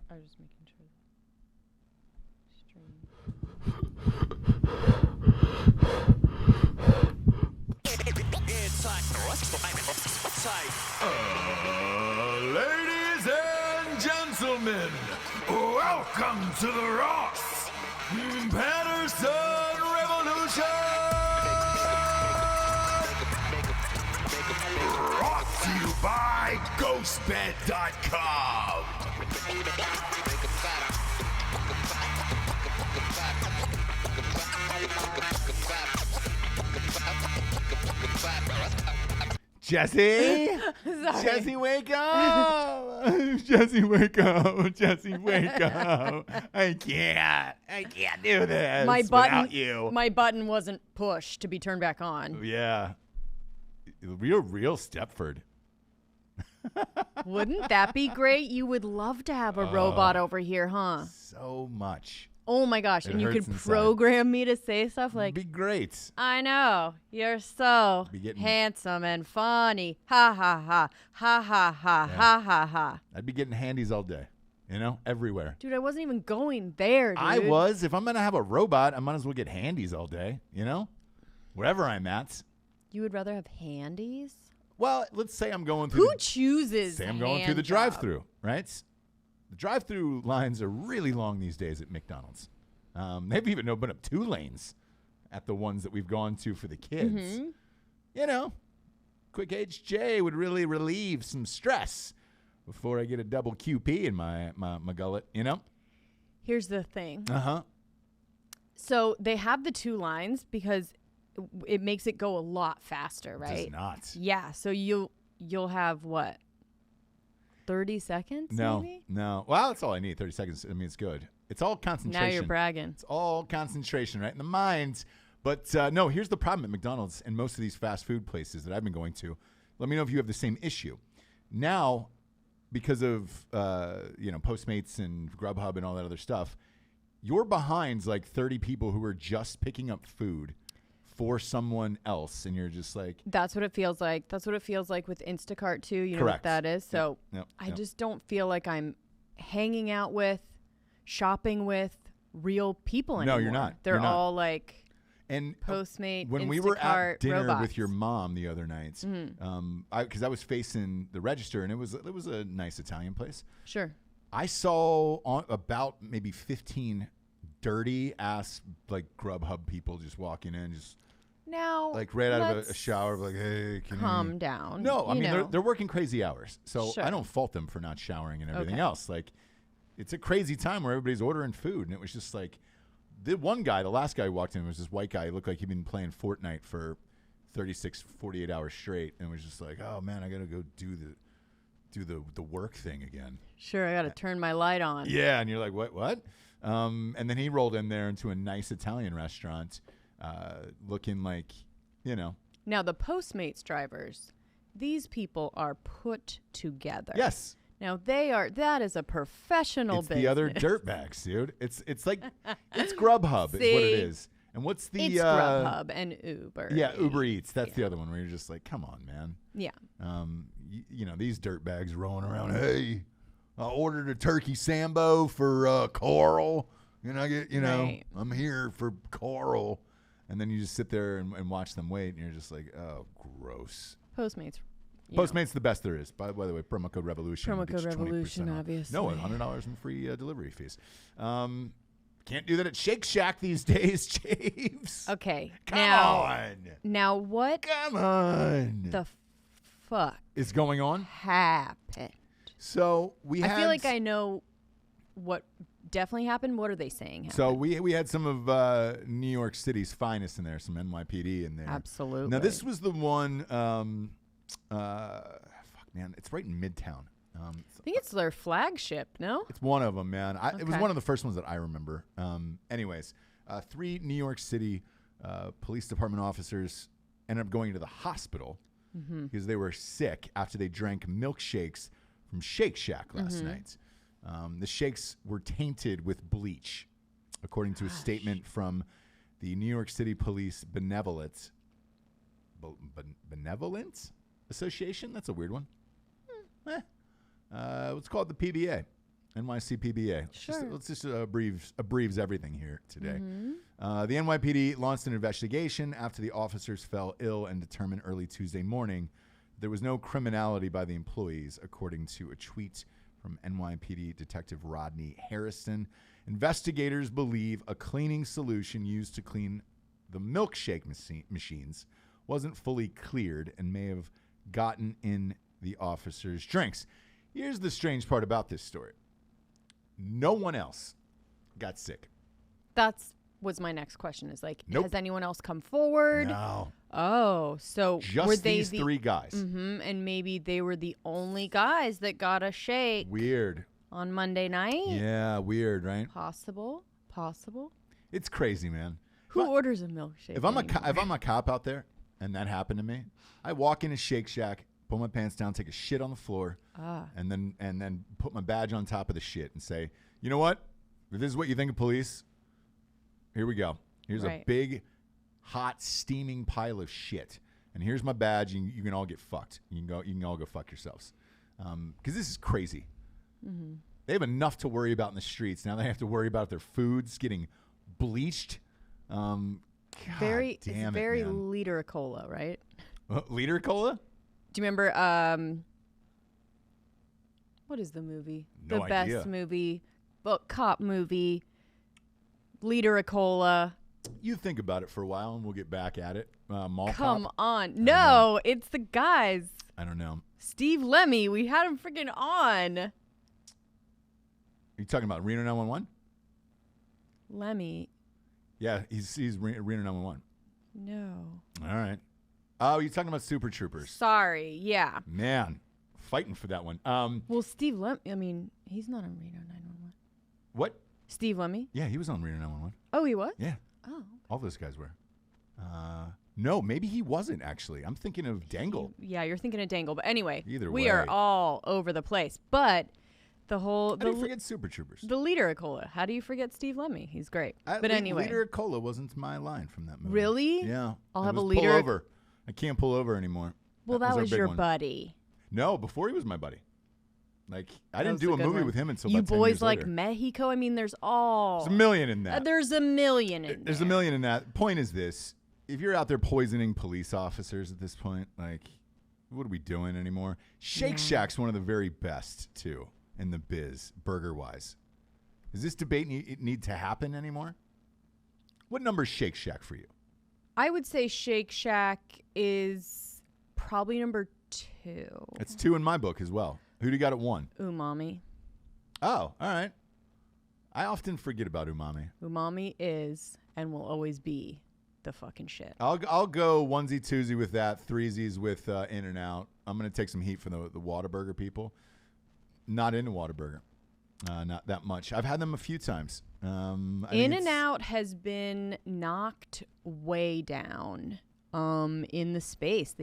I was just making sure. Stream. Ladies and gentlemen, welcome to the Ross Patterson Revolution! Brought to you by GhostBed.com. Jessie? Sorry. Jessie, wake up! Jessie, wake up! Jessie, wake up! I can't do this without you. My button wasn't pushed to be turned back on. Yeah, real Stepford. Wouldn't that be great? You would love to have a robot over here, huh? So much. Oh my gosh! It And you could hurts inside. program me to say stuff like, Be great. I know. You're so Be getting- handsome and funny. Ha ha ha. Ha ha ha. Yeah. Ha ha ha. I'd be getting handies all day. You know, everywhere. Dude, I wasn't even going there, dude. I was. If I'm gonna have a robot, I might as well get handies all day. You know, wherever I'm at. You would rather have handies? Well, let's say I'm going through. Who chooses Say I'm going through the hand job? drive-through, right? The drive-through lines are really long these days at McDonald's. They've even opened up 2 lanes at the ones that we've gone to for the kids. Mm-hmm. You know, Quick HJ would really relieve some stress before I get a double QP in my gullet, you know? Here's the thing. Uh-huh. So they have the 2 lines because it makes it go a lot faster, right? Does not. Yeah. So you'll have what? 30 seconds? No, Maybe? no. Well, that's all I need, 30 seconds. I mean, it's good. It's all concentration. Now you're bragging. It's all concentration, right in the mind. But no, here's the problem at McDonald's and most of these fast food places that I've been going to. Let me know if you have the same issue. Now, because of Postmates and Grubhub and all that other stuff, you're behind like 30 people who are just picking up food for someone else, and you're just like, That's what it feels like. That's what it feels like with Instacart too. You know Correct. what that is? So Yep, I yep. just don't feel like I'm hanging out with, shopping with real people anymore. No, you're not. They're You're not. all like and Postmate, when we were at Instacart, dinner robots. with your mom the other night, because I was facing the register, and it was a nice Italian place. Sure. I saw about maybe 15 dirty ass like Grubhub people just walking in, just Now, like right out of a let's shower, like, hey, can calm you? down. No, I You mean know. they're working crazy hours, so Sure. I don't fault them for not showering and everything Okay. else. Like, it's a crazy time where everybody's ordering food, and it was just like the one guy, the last guy who walked in was this white guy. He looked like he'd been playing Fortnite for 36, 48 hours straight, and was just like, oh man, I gotta go do the work thing again. Sure, I got to turn my light on. Yeah, and you're like, what? And then he rolled in there into a nice Italian restaurant, looking like, you know. Now, the Postmates drivers, these people are put together. Yes. Now, that is a professional It's business. the other dirtbags, dude. It's like, it's Grubhub is what See? it is. And what's the... It's Grubhub and Uber. Yeah, Uber Eats. That's the other one where you're just like, come on, man. Yeah. You know, these dirtbags rolling around, hey, I ordered a turkey sambo for Carl. And I get, Right. I'm here for Carl. And then you just sit there and watch them wait, and you're just like, oh, gross. Postmates. Postmates the best there is. By the way, promo code Revolution. Promo will get code you 20% Revolution, off. obviously. No, $100 in free delivery fees. Can't do that at Shake Shack these days, James. Okay. Come now, on. Now, what Come on. the fuck is going on? happened? So we had. I feel like I know what definitely happened. What are they saying happened? So we had some of New York City's finest in there, some NYPD in there. Absolutely. Now this was the one. Fuck, man, it's right in Midtown. I think it's their flagship, no? It's one of them, man. It was Okay. one of the first ones that I remember. Anyways, 3 New York City police department officers ended up going to the hospital because they were sick after they drank milkshakes from Shake Shack last night. The shakes were tainted with bleach, according to a statement from the New York City Police Benevolent Association. That's a weird one. It's called the PBA. NYCPBA. Sure. Let's just abbreviate everything here today. The NYPD launched an investigation after the officers fell ill and determined early Tuesday morning there was no criminality by the employees, according to a tweet from NYPD Detective Rodney Harrison. Investigators believe a cleaning solution used to clean the milkshake machines wasn't fully cleared and may have gotten in the officers' drinks. Here's the strange part about this story. No one else got sick. That's was my next question is like, Nope. has anyone else come forward? No. Oh, so Just were they these three guys. And maybe they were the only guys that got a shake Weird. on Monday night? Yeah, weird, right? Possible. It's crazy, man. Who orders a milkshake? If I'm a cop out there and that happened to me, I walk in a Shake Shack, pull my pants down, take a shit on the floor, and then put my badge on top of the shit and say, you know what? If this is what you think of police, here we go. Here's a big, hot, steaming pile of shit, and here's my badge. And you can all get fucked. You can all go fuck yourselves, because this is crazy. Mm-hmm. They have enough to worry about in the streets. Now they have to worry about their foods getting bleached. Very liter of cola, right? Liter cola? Do you remember? What is the movie? No the idea. best movie, cop movie. Liter of cola. You think about it for a while, and we'll get back at it. Mall Come Cop? on, no, it's the guys. I don't know. Steve Lemmy, we had him freaking on. Are you talking about Reno 911? Lemmy. Yeah, he's Reno 911. No. All right. Oh, you're talking about Super Troopers. Sorry, yeah. Man, fighting for that one. Well, Steve Lemmy, I mean, he's not on Reno 911. What? Steve Lemmy? Yeah, he was on Reno 911. Oh, he was? Yeah. Oh. All those guys were. No, maybe he wasn't, actually. I'm thinking of Dangle. Yeah, you're thinking of Dangle. But anyway, Either we way. are all over the place. But the whole... How do you forget Super Troopers? The leader of Cola. How do you forget Steve Lemmy? He's great. But anyway. Leader of Cola wasn't my line from that movie. Really? Yeah. I'll It have a was leader. Pull over. I can't pull over anymore. Well, that our was big your one. buddy. No, before he was my buddy. Like, I That didn't was do a a good movie one. with him until You about 10 boys years like later. Mexico? I mean, there's all... There's a million in that. There's a million in There's there. a million in that. Point is this. If you're out there poisoning police officers at this point, like, what are we doing anymore? Shake Shack's one of the very best, too, in the biz, burger-wise. Does this debate need to happen anymore? What number is Shake Shack for you? I would say Shake Shack is probably number 2. It's 2 in my book as well. Who do you got at 1? Umami. Oh, all right. I often forget about umami. Umami is and will always be the fucking shit. I'll go onesie twosie with that, threesies with In-N-Out. I'm gonna take some heat from the Whataburger people. Not into Whataburger, not that much. I've had them a few times. In-N-Out has been knocked way down in the space.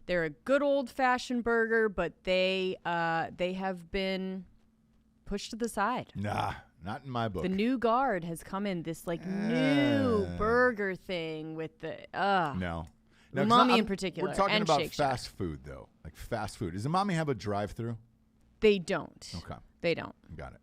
They're a good old fashioned burger, but they have been pushed to the side. Nah, not in my book. The new guard has come in, this like new burger thing with the No, 'cause Umami in particular. We're talking and about Shake Shack. fast food though, like fast food. Does Umami have a drive-through? They don't. Okay, They don't. got it.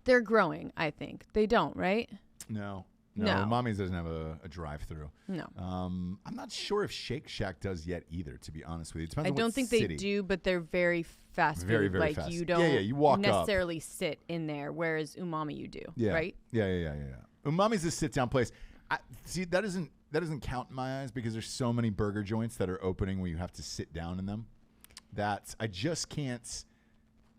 They're growing, I think. They don't, right? No. No. Umami's doesn't have a drive-through. No. I'm not sure if Shake Shack does yet either, to be honest with you. It depends I on don't what think city. they do, but they're very fast Very, food. very like fast. you Yeah, don't you walk up. necessarily sit in there, whereas Umami you do, Yeah. right? Yeah. Umami's a sit-down place. See, that doesn't count in my eyes because there's so many burger joints that are opening where you have to sit down in them. That I just can't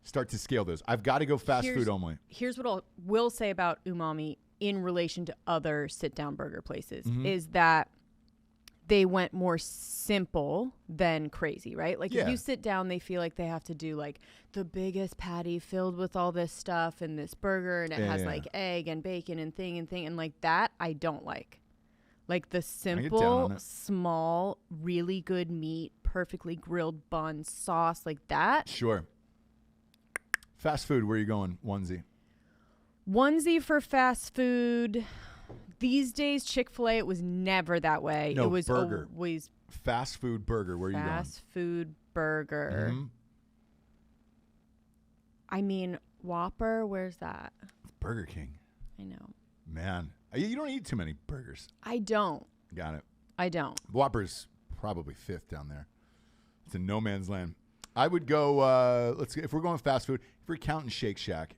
start to scale those. I've got to go fast food only. Here's what I will say about Umami in relation to other sit-down burger places is that they went more simple than crazy, right? Like if you sit down, they feel like they have to do like the biggest patty filled with all this stuff and this burger and it has like egg and bacon and thing and like that I don't like. Like the simple, small, really good meat, perfectly grilled bun, sauce like that. Sure. Fast food, where are you going? Onesie For fast food. These days, Chick-fil-A, it was never that way. No, it was burger. always Fast food burger, where are you going? fast food burger. Mm-hmm. I mean, Whopper, where's that? Burger King. I know. Man, you don't eat too many burgers. I don't. Got it. I don't. Whopper's probably 5th down there. It's in no man's land. I would go, if we're going fast food, if we're counting Shake Shack.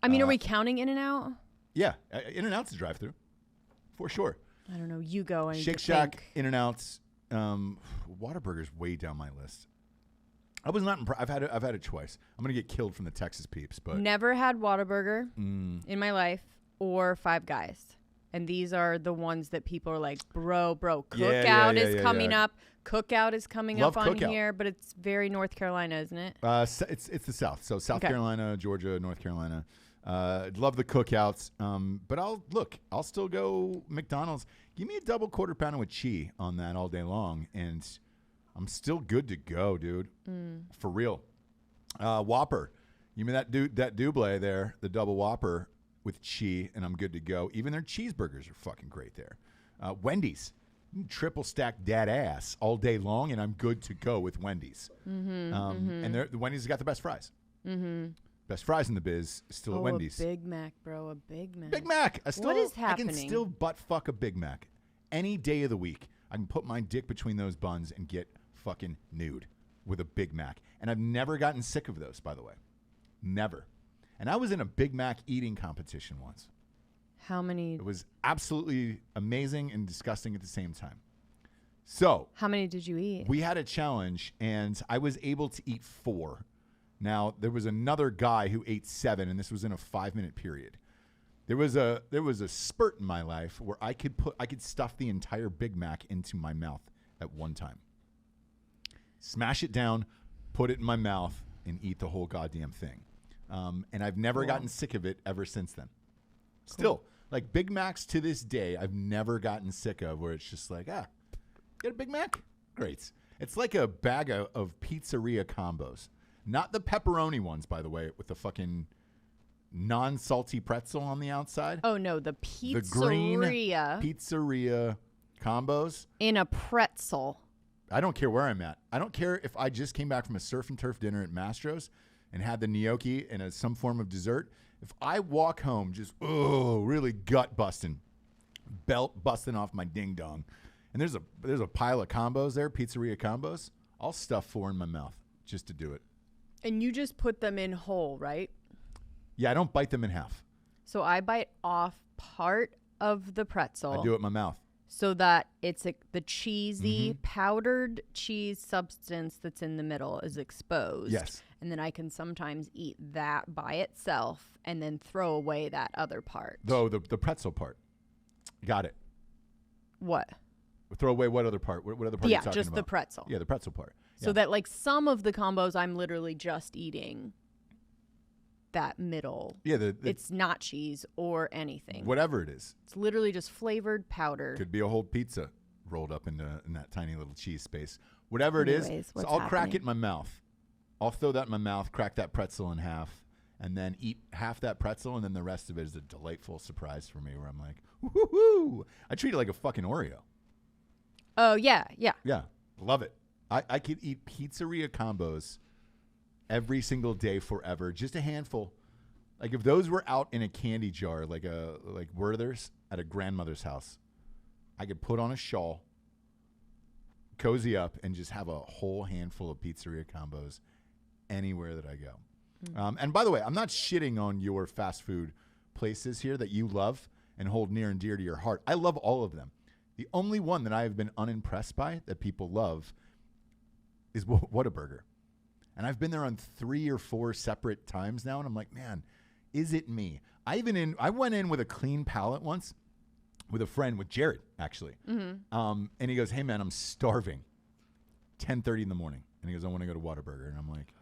I mean, are we counting In-N-Out? Yeah, In-N-Out's a drive-through, for sure. I don't know. You go. Shake Shack, In-N-Out's, Whataburger's way down my list. I was not I've had it twice. I'm going to get killed from the Texas peeps, but never had Whataburger in my life or Five Guys. And these are the ones that people are like, bro, Cookout is coming up. Cookout is coming up on here, but it's very North Carolina, isn't it? It's the South. So South Carolina, Georgia, North Carolina. Love the Cookouts. But I'll still go McDonald's. Give me a double quarter pounder with cheese on that all day long, and I'm still good to go, dude. For real. Whopper. Give me that double there, the double Whopper with cheese, and I'm good to go. Even their cheeseburgers are fucking great there. Wendy's. Triple stack that ass all day long, and I'm good to go with Wendy's. And the Wendy's has got the best fries. Best fries in the biz, still at Wendy's. A Big Mac, bro. A Big Mac. Big Mac. What is happening? I can still butt fuck a Big Mac. Any day of the week, I can put my dick between those buns and get fucking nude with a Big Mac. And I've never gotten sick of those, by the way. Never. And I was in a Big Mac eating competition once. How many? It was absolutely amazing and disgusting at the same time. So, how many did you eat? We had a challenge, and I was able to eat 4. Now, there was another guy who ate 7, and this was in a 5-minute period. There was a spurt in my life where I could stuff the entire Big Mac into my mouth at one time. Smash it down, put it in my mouth, and eat the whole goddamn thing. And I've never gotten sick of it ever since then. Still, like Big Macs to this day, I've never gotten sick of, where it's just like, get a Big Mac? Great. It's like a bag of pizzeria combos. Not the pepperoni ones, by the way, with the fucking non-salty pretzel on the outside. Oh, no, the pizzeria. The green pizzeria combos. In a pretzel. I don't care where I'm at. I don't care if I just came back from a surf and turf dinner at Mastro's and had the gnocchi and some form of dessert. If I walk home just, really gut busting, belt busting off my ding dong, and there's a pile of combos there, pizzeria combos, I'll stuff 4 in my mouth just to do it. And you just put them in whole, right? Yeah, I don't bite them in half. So I bite off part of the pretzel. I do it in my mouth. So that it's the cheesy, powdered cheese substance that's in the middle is exposed. Yes. And then I can sometimes eat that by itself and then throw away that other part. Though the pretzel part. Got it. What? Throw away what other part? What other part are you talking about? Yeah, just the pretzel. Yeah, the pretzel part. So that like some of the combos I'm literally just eating that middle. Yeah, it's not cheese or anything. Whatever it is. It's literally just flavored powder. Could be a whole pizza rolled up in that tiny little cheese space. Whatever it is. So I'll crack it in my mouth. I'll throw that in my mouth, crack that pretzel in half, and then eat half that pretzel, and then the rest of it is a delightful surprise for me where I'm like, woo-hoo-hoo. I treat it like a fucking Oreo. Oh, yeah. Yeah, love it. I could eat pizzeria combos every single day forever, just a handful. Like if those were out in a candy jar, like Werther's at a grandmother's house, I could put on a shawl, cozy up, and just have a whole handful of pizzeria combos anywhere that I go. And by the way, I'm not shitting on your fast food places here that you love and hold near and dear to your heart. I love all of them. The only one that I have been unimpressed by that people love is Whataburger. And I've been there on 3 or 4 separate times now, and I'm like, man, is it me? I went in with a clean palate once with a friend, with Jared, actually. And he goes, hey, man, I'm starving. 10:30 in the morning. And he goes, I want to go to Whataburger. And I'm like,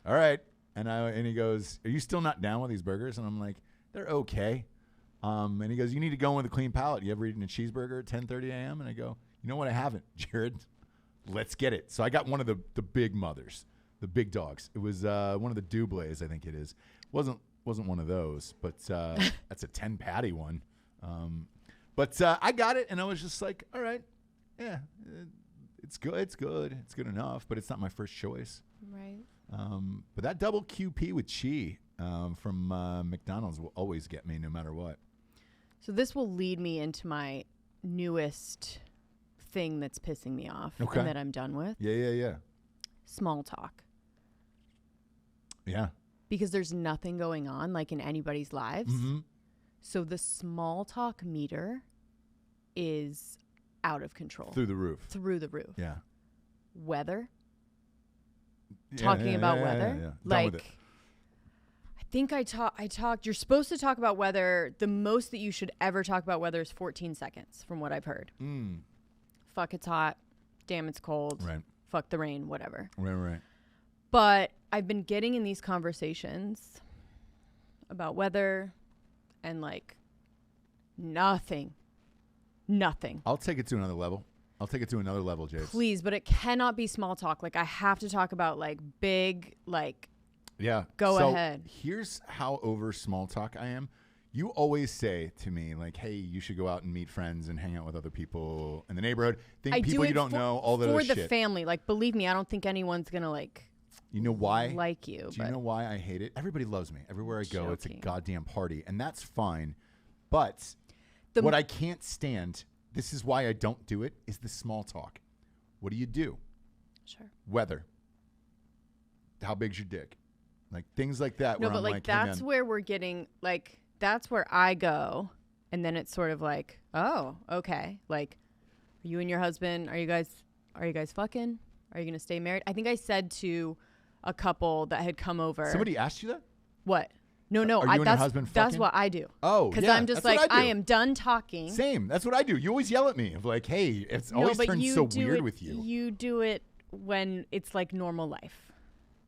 all right. And he goes, are you still not down with these burgers? And I'm like, they're okay. And he goes, you need to go in with a clean palate. You ever eaten a cheeseburger at 10:30 a.m.? And I go, you know what? I haven't, Jared. Let's get it. So I got one of the big mothers, the big dogs. It was one of the doubles, I think it is. Wasn't one of those, but that's a 10-patty one. But I got it, and I was just like, all right, yeah, it's good. It's good enough, but it's not my first choice. Right. But that double QP with Chi from McDonald's will always get me no matter what. So this will lead me into my newest thing that's pissing me off and that I'm done with. Yeah. Small talk. Yeah. Because there's nothing going on like in anybody's lives. Mm-hmm. So the small talk meter is out of control. Through the roof. Yeah. Weather. Yeah, Talking about weather. Yeah. Like, I think I talked, you're supposed to talk about weather. The most that you should ever talk about weather is 14 seconds from what I've heard. Fuck, it's hot. Damn, it's cold. Right. Fuck the rain, whatever. Right. But I've been getting in these conversations about weather and like nothing. I'll take it to another level. Jace. Please, but it cannot be small talk. Like I have to talk about like big, like, yeah. Go ahead. Here's how over small talk I am. You always say to me, like, hey, you should go out and meet friends and hang out with other people in the neighborhood. People you don't know, all that other shit. For the family. Like, believe me, I don't think anyone's going to, like, you know why? Like you. Do you know why I hate it? Everybody loves me. Everywhere I go, it's a goddamn party. And that's fine. But what I can't stand, this is why I don't do it, is the small talk. What do you do? Sure. Weather. How big's your dick? Like, things like that. No, but like that's where we're getting, like, that's where I go. And then it's sort of like, oh, okay. Like, are you and your husband, are you guys fucking? Are you going to stay married? I think I said to a couple that had come over. Somebody asked you that? What? No. Are you and your husband fucking? That's what I do. Oh, because I'm just like, I am done talking. Same. That's what I do. You always yell at me of like, hey, it's always turned so weird with you. You do it when it's like normal life.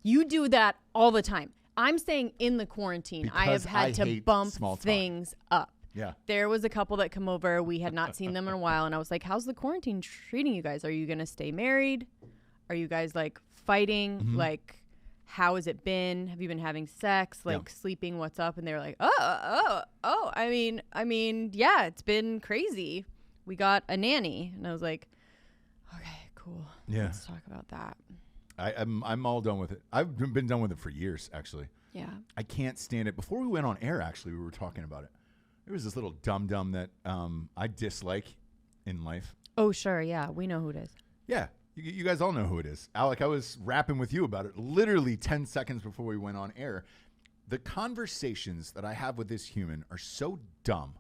You do that all the time. I'm saying in the quarantine, because I have had to bump things up. Yeah. There was a couple that come over. We had not seen them in a while. And I was like, how's the quarantine treating you guys? Are you going to stay married? Are you guys like fighting? Mm-hmm. Like, how has it been? Have you been having sex? Like sleeping? What's up? And they were like, oh. I mean, yeah, it's been crazy. We got a nanny. And I was like, okay, cool. Yeah. Let's talk about that. I'm all done with it. I've been done with it for years, actually. Yeah. I can't stand it. Before we went on air, actually, we were talking about it. There was this little dum-dum that I dislike in life. Oh, sure. Yeah. We know who it is. Yeah. You guys all know who it is. Alec, I was rapping with you about it literally 10 seconds before we went on air. The conversations that I have with this human are so dumb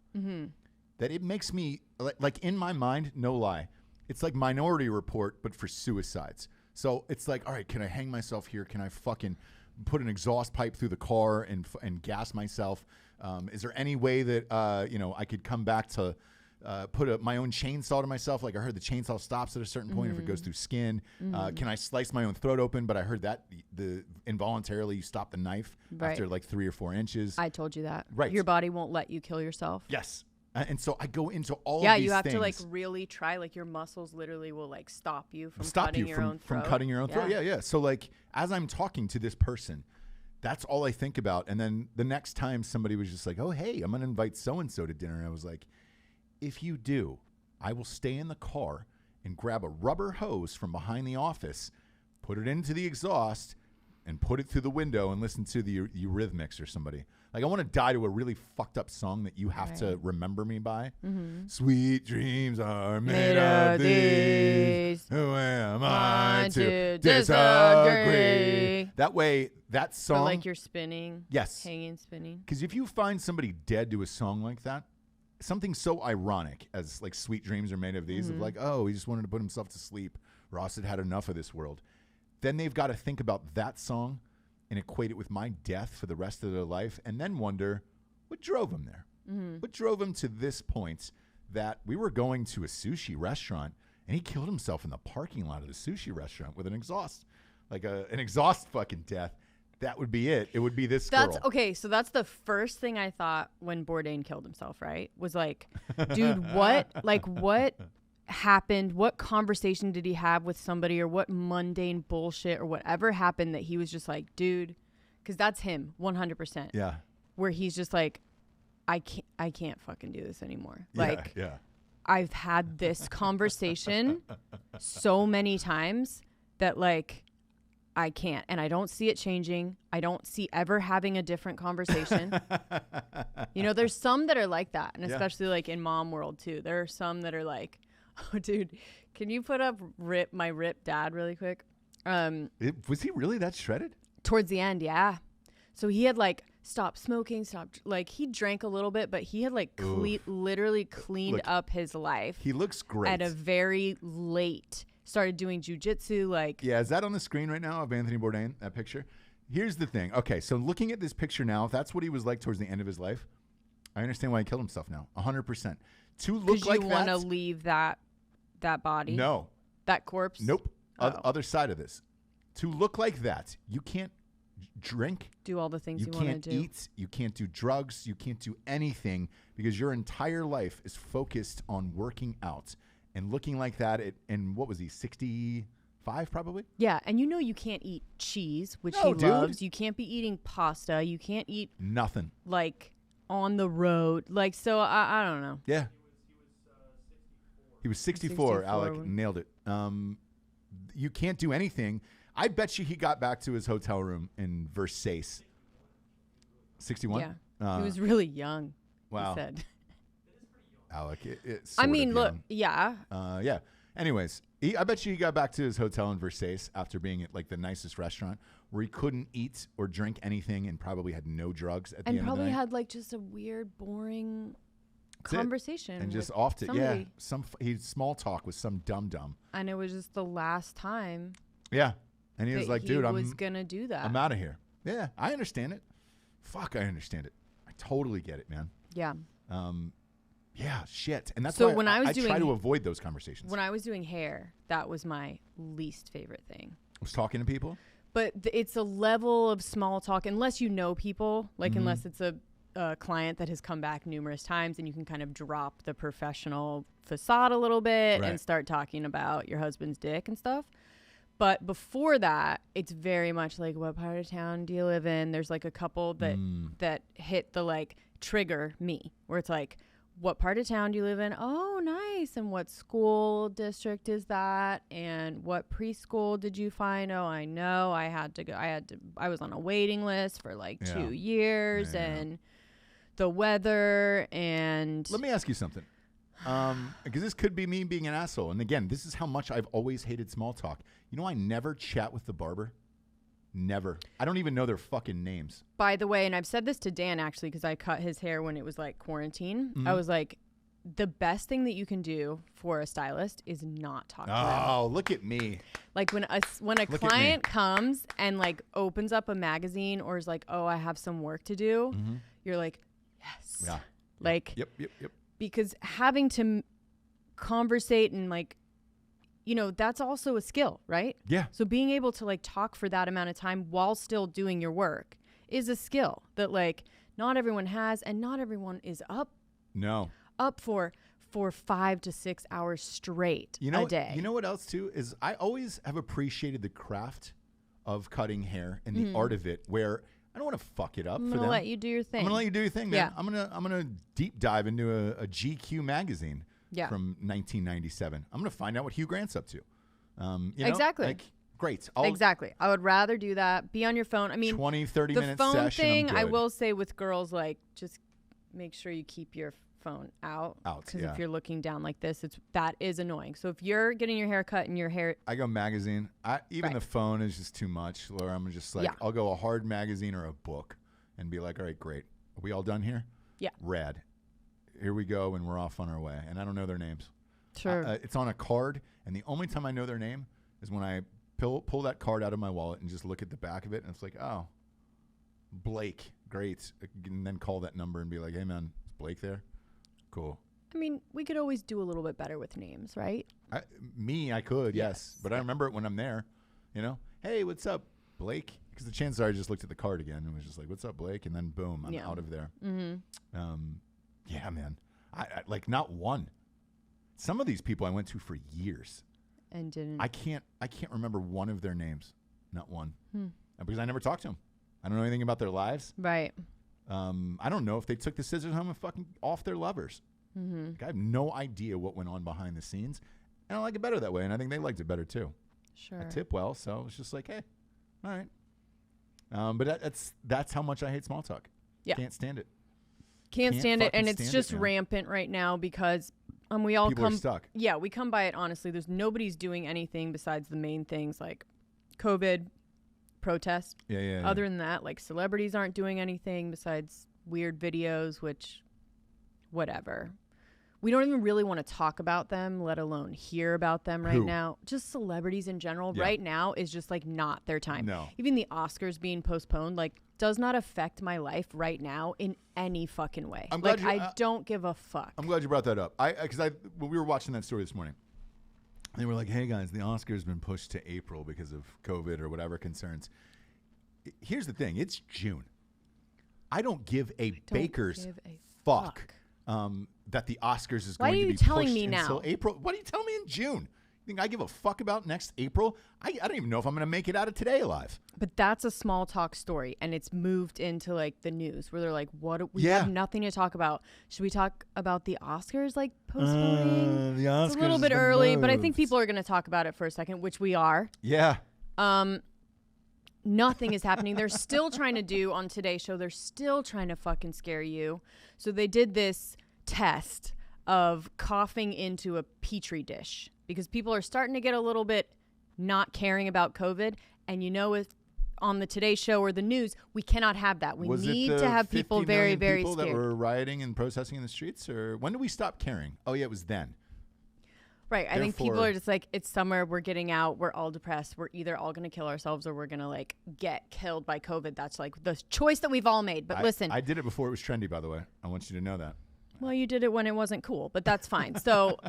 that it makes me, like in my mind, no lie, it's like Minority Report, but for suicides. So it's like, all right, can I hang myself here? Can I fucking put an exhaust pipe through the car and gas myself? Is there any way that, I could come back to put my own chainsaw to myself? Like I heard the chainsaw stops at a certain point if it goes through skin. Can I slice my own throat open? But I heard that involuntarily you stop the knife after like 3 or 4 inches. I told you that. Right. Your body won't let you kill yourself. Yes. And so I go into all of these things. Yeah, you have to like really try. Like your muscles literally will like stop you from cutting your own throat. From cutting your own throat. Yeah. So like as I'm talking to this person, that's all I think about. And then the next time somebody was just like, oh, hey, I'm going to invite so-and-so to dinner. And I was like, if you do, I will stay in the car and grab a rubber hose from behind the office, put it into the exhaust, and put it through the window and listen to the Eurythmics or somebody. Like, I want to die to a really fucked up song that you have to remember me by. Sweet dreams are made of these. Who am I to disagree? That way, that song. But like you're spinning. Yes. Hanging, spinning. Because if you find somebody dead to a song like that, something so ironic as like Sweet Dreams are made of these, of like, oh, he just wanted to put himself to sleep. Ross had enough of this world. Then they've got to think about that song and equate it with my death for the rest of their life and then wonder what drove them there. What drove him to this point that we were going to a sushi restaurant and he killed himself in the parking lot of the sushi restaurant with an exhaust, like an exhaust fucking death. That would be it. It would be this girl. Okay, so that's the first thing I thought when Bourdain killed himself, right? Was like, dude, what happened? What conversation did he have with somebody or what mundane bullshit or whatever happened that he was just like, dude, because that's him 100%. Yeah. Where he's just like, I can't fucking do this anymore. Like, yeah. I've had this conversation so many times that like I can't. And I don't see it changing. I don't see ever having a different conversation. You know, there's some that are like that. And especially like in mom world too. There are some that are like, oh, dude, can you put up my ripped dad really quick? Was he really that shredded? Towards the end, yeah. So he had like stopped smoking, like he drank a little bit, but he had like literally cleaned up his life. He looks great. At a very late, started doing jujitsu. Like, yeah, is that on the screen right now of Anthony Bourdain, that picture? Here's the thing. Okay, so looking at this picture now, if that's what he was like towards the end of his life, I understand why he killed himself now, 100%. To look like that. You want to leave that body? No. That corpse? Nope. Other side of this. To look like that, you can't drink. Do all the things you want to do. You can't eat. You can't do drugs. You can't do anything because your entire life is focused on working out and looking like that. And what was he, 65 probably? Yeah, and you know you can't eat cheese, which he loves. You can't be eating pasta. You can't eat nothing. Like on the road. Like, so I don't know. Yeah. He was 64. Alec nailed it. You can't do anything. I bet you he got back to his hotel room in Versace. 61? Yeah. He was really young. Wow. He said. Alec, it's I mean, look, yeah. Yeah. Anyways, I bet you he got back to his hotel in Versace after being at like the nicest restaurant where he couldn't eat or drink anything and probably had no drugs at the end of the night. And probably had like just a weird, boring conversation. And just off to, yeah. He small talk with some dum-dum. And it was just the last time. Yeah. And he was like, dude, I was going to do that. I'm out of here. Yeah, I understand it. Fuck, I understand it. I totally get it, man. Yeah. Yeah, shit. And that's so why when I try to avoid those conversations. When I was doing hair, that was my least favorite thing. Was talking to people? But it's a level of small talk, unless you know people, like unless it's a client that has come back numerous times and you can kind of drop the professional facade a little bit and start talking about your husband's dick and stuff. But before that, it's very much like, what part of town do you live in? There's like a couple that hit the like trigger me, where it's like, what part of town do you live in? Oh, nice. And what school district is that? And what preschool did you find? Oh, I know. I was on a waiting list for like 2 years and the weather and. Let me ask you something. Because this could be me being an asshole. And again, this is how much I've always hated small talk. You know, I never chat with the barber. Never. I don't even know their fucking names. By the way, and I've said this to Dan actually, because I cut his hair when it was like quarantine. I was like, the best thing that you can do for a stylist is not talk to them. Oh, look at me. Like when a client comes and like opens up a magazine or is like, oh, I have some work to do. You're like, yes. Yeah. Like, yep. Because having to conversate and like, you know, that's also a skill, right? Yeah. So being able to like talk for that amount of time while still doing your work is a skill that like not everyone has, and not everyone is up for 5 to 6 hours straight a day. You know what else too is I always have appreciated the craft of cutting hair and the art of it, where I don't want to fuck it up for them. I'm gonna let you do your thing. I'm gonna let you do your thing, man. Yeah. I'm gonna deep dive into a GQ magazine from 1997. I'm gonna find out what Hugh Grant's up to. Exactly. Like, great. Exactly. I would rather do that. Be on your phone. I mean, 20, 30 minutes the phone session, thing. I will say with girls, like, just make sure you keep your phone out. Because if you're looking down like this, that is annoying. So if you're getting your hair cut and your hair, I go magazine. The phone is just too much. Laura, I'm just like, I'll go a hard magazine or a book and be like, all right, great. Are we all done here? Yeah. Rad. Here we go, and we're off on our way. And I don't know their names. Sure. It's on a card, and the only time I know their name is when I pull that card out of my wallet and just look at the back of it, and it's like, oh, Blake, great. And then call that number and be like, hey, man, is Blake there? Cool. I mean, we could always do a little bit better with names, right? I could, yes. But I remember it when I'm there, you know? Hey, what's up, Blake? Because the chances are I just looked at the card again and was just like, what's up, Blake? And then, boom, I'm out of there. Yeah, man. I like not one. Some of these people I went to for years. And didn't. I can't remember one of their names. Not one. Because I never talked to them. I don't know anything about their lives. Right. I don't know if they took the scissors home and fucking off their lovers. Like, I have no idea what went on behind the scenes. And I like it better that way. And I think they liked it better too. Sure. I tip well. So it's just like, hey, All right. But that's how much I hate small talk. Yeah. Can't stand it. Can't stand it, and it's just rampant right now because we all People are stuck. Yeah, we come by it honestly. Nobody's doing anything besides the main things like COVID, protests. Yeah. Other than that, like celebrities aren't doing anything besides weird videos, which whatever. We don't even really want to talk about them, let alone hear about them right now. Just celebrities in general right now is just like not their time. No. Even the Oscars being postponed, like, does not affect my life right now in any fucking way. I don't give a fuck. I'm glad you brought that up. Because when we were watching that story this morning, they were like, hey guys, the Oscars been pushed to April because of COVID or whatever concerns. Here's the thing. It's June. I don't give a baker's fuck. That the Oscars is going to be pushed until April. Why do you tell me in June? You think I give a fuck about next April? I don't even know if I'm going to make it out of today alive. But that's a small talk story, and it's moved into like the news where they're like, "What? We have nothing to talk about. Should we talk about the Oscars like postponing? The Oscars it's a little bit early, but I think people are going to talk about it for a second, which we are. Yeah. Nothing is happening. They're still trying to do on today's show. They're still trying to fucking scare you. So they did this test of coughing into a petri dish because people are starting to get a little bit not caring about COVID. And if on the Today Show or the news, we cannot have that. We need to have people very, very people scared. That were rioting and protesting in the streets? Or when did we stop caring? Oh, yeah, it was then. Right. I think people are just like, it's summer. We're getting out. We're all depressed. We're either all going to kill ourselves or we're going to like get killed by COVID. That's like the choice that we've all made. But listen. I did it before it was trendy, by the way. I want you to know that. Well, you did it when it wasn't cool, but that's fine. So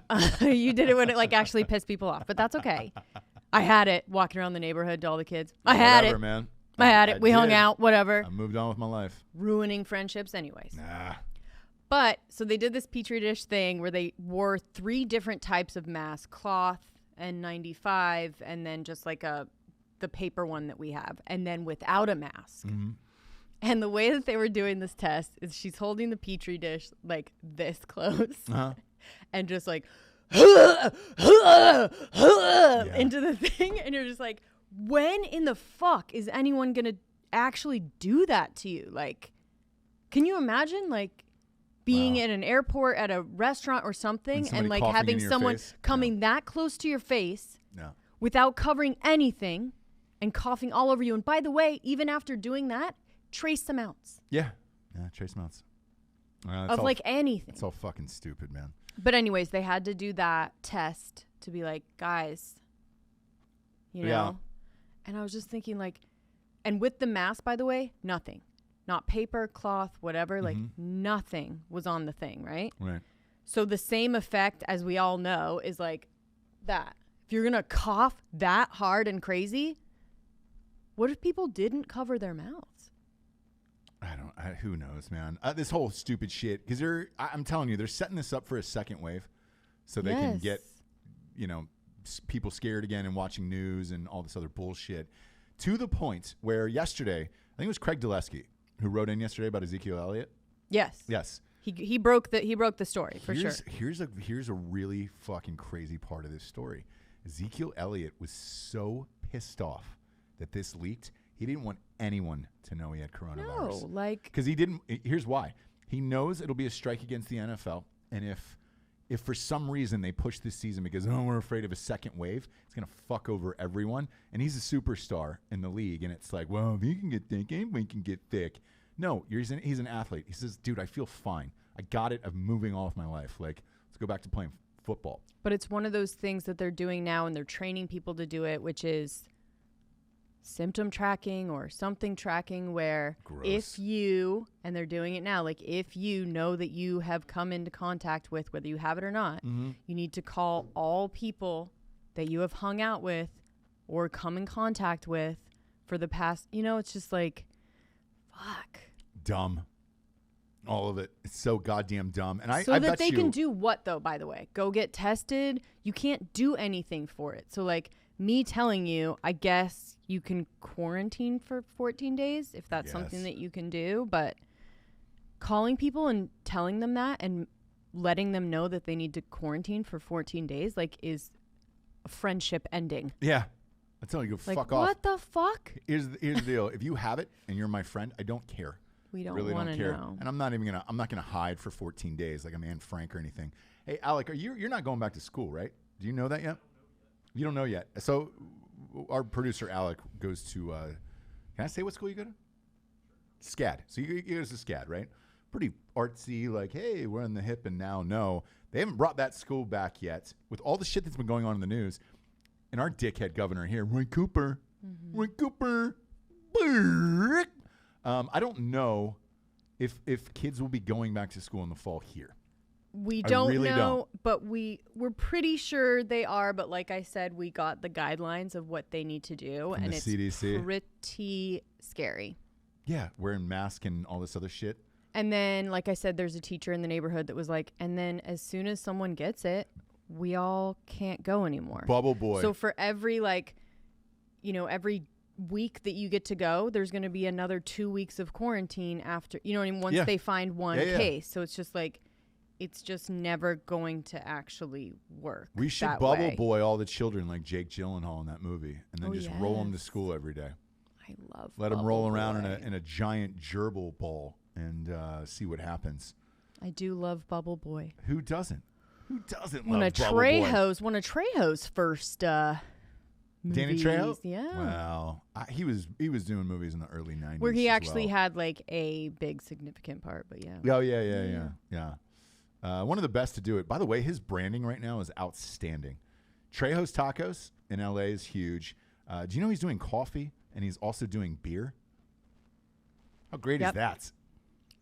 you did it when it like actually pissed people off, but that's okay. I had it walking around the neighborhood to all the kids. I had it, man. I had it. We hung out, whatever. I moved on with my life. Ruining friendships anyways. Nah. But so they did this petri dish thing where they wore 3 different types of masks, cloth, N95, and then just like the paper one that we have, and then without a mask. Mm-hmm. And the way that they were doing this test is she's holding the petri dish like this close and just like into the thing. And you're just like, when in the fuck is anyone going to actually do that to you? Like, can you imagine like being in an airport, at a restaurant or something and like having someone coming that close to your face without covering anything and coughing all over you? And by the way, even after doing that, trace amounts. Yeah, trace amounts. Of like anything. It's all fucking stupid, man. But anyways, they had to do that test to be like, guys, you know? And I was just thinking like, and with the mask, by the way, nothing. Not paper, cloth, whatever, like nothing was on the thing, right? Right. So the same effect, as we all know, is like that. If you're going to cough that hard and crazy, what if people didn't cover their mouths? Who knows, man? This whole stupid shit, because I'm telling you, they're setting this up for a second wave so they can get, people scared again and watching news and all this other bullshit, to the point where yesterday, I think it was Craig Dulesky who wrote in yesterday about Ezekiel Elliott. Yes. He broke the story for sure. Here's a really fucking crazy part of this story. Ezekiel Elliott was so pissed off that this leaked. He didn't want anyone to know he had coronavirus. No, because he didn't. Here's why. He knows it'll be a strike against the NFL, and if for some reason they push this season because we're afraid of a second wave, it's gonna fuck over everyone. And he's a superstar in the league, and it's like, well, if he can get thick, anyone can get thick. No, he's an athlete. He says, dude, I feel fine. I got it. I'm moving on with my life. Like, let's go back to playing football. But it's one of those things that they're doing now, and they're training people to do it, which is symptom tracking or something tracking, where if you, and they're doing it now, like if you know that you have come into contact with, whether you have it or not, you need to call all people that you have hung out with or come in contact with for the past, it's just like, fuck. Dumb. All of it. It's so goddamn dumb. And I that bet they can do what though, by the way? Go get tested? You can't do anything for it. So like me telling you, I guess you can quarantine for 14 days if that's something that you can do. But calling people and telling them that and letting them know that they need to quarantine for 14 days, like, is a friendship ending. Yeah. I tell you, like, fuck off. What the fuck? Here's the deal. If you have it and you're my friend, I don't care. We don't really want to care. know. And I'm not gonna hide for 14 days like I'm Anne Frank or anything. Hey, Alec, you're not going back to school, right? Do you know that yet? You don't know yet. So our producer Alec goes to. Can I say what school you go to? SCAD. So you go to SCAD, right? Pretty artsy. Like, hey, we're in the hip and now. No, they haven't brought that school back yet. With all the shit that's been going on in the news, and our dickhead governor here, Roy Cooper. I don't know if kids will be going back to school in the fall here. We don't know, but we're pretty sure they are. But like I said, we got the guidelines of what they need to do, From and the it's CDC. pretty scary. Yeah, wearing masks and all this other shit. And then, like I said, there's a teacher in the neighborhood that was like, and then as soon as someone gets it, we all can't go anymore. Bubble boy. So for every every week that you get to go, there's going to be another 2 weeks of quarantine after, once they find one case. So it's just like, it's just never going to actually work. We should bubble boy all the children like Jake Gyllenhaal in that movie, and then just roll them to school every day. I love. Let them roll around in a giant gerbil ball and see what happens. I do love Bubble Boy. Who doesn't? Who doesn't one love of Bubble Boy? One of Trejo's first movies. Danny Trejo? Yeah. Wow. He was doing movies in the early 90s. Where he actually had like a big significant part, but yeah. Oh, yeah. One of the best to do it. By the way, his branding right now is outstanding. Trejo's Tacos in LA is huge. Do you know he's doing coffee and he's also doing beer? How great is that?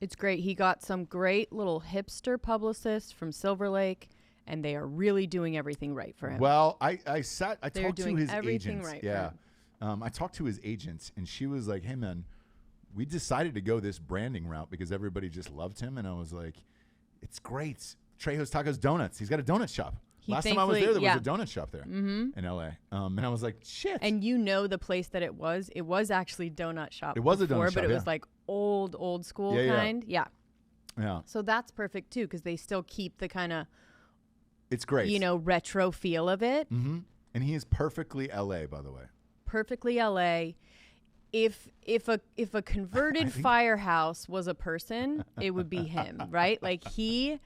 It's great. He got some great little hipster publicists from Silver Lake, and they are really doing everything right for him. Well, I talked to his agent. Right yeah. I talked to his agent, and she was like, hey, man, we decided to go this branding route because everybody just loved him. And I was like, it's great. Trejo's Tacos Donuts. He's got a donut shop. Last time I was there was a donut shop there in L.A. And I was like, shit. And the place that it was actually donut shop. It was a donut shop, but it was like old school kind. Yeah. So that's perfect too, because they still keep the kind of, it's great, retro feel of it. Mm-hmm. And he is perfectly L.A., by the way. Perfectly L.A. If a converted firehouse was a person, it would be him, right? Like he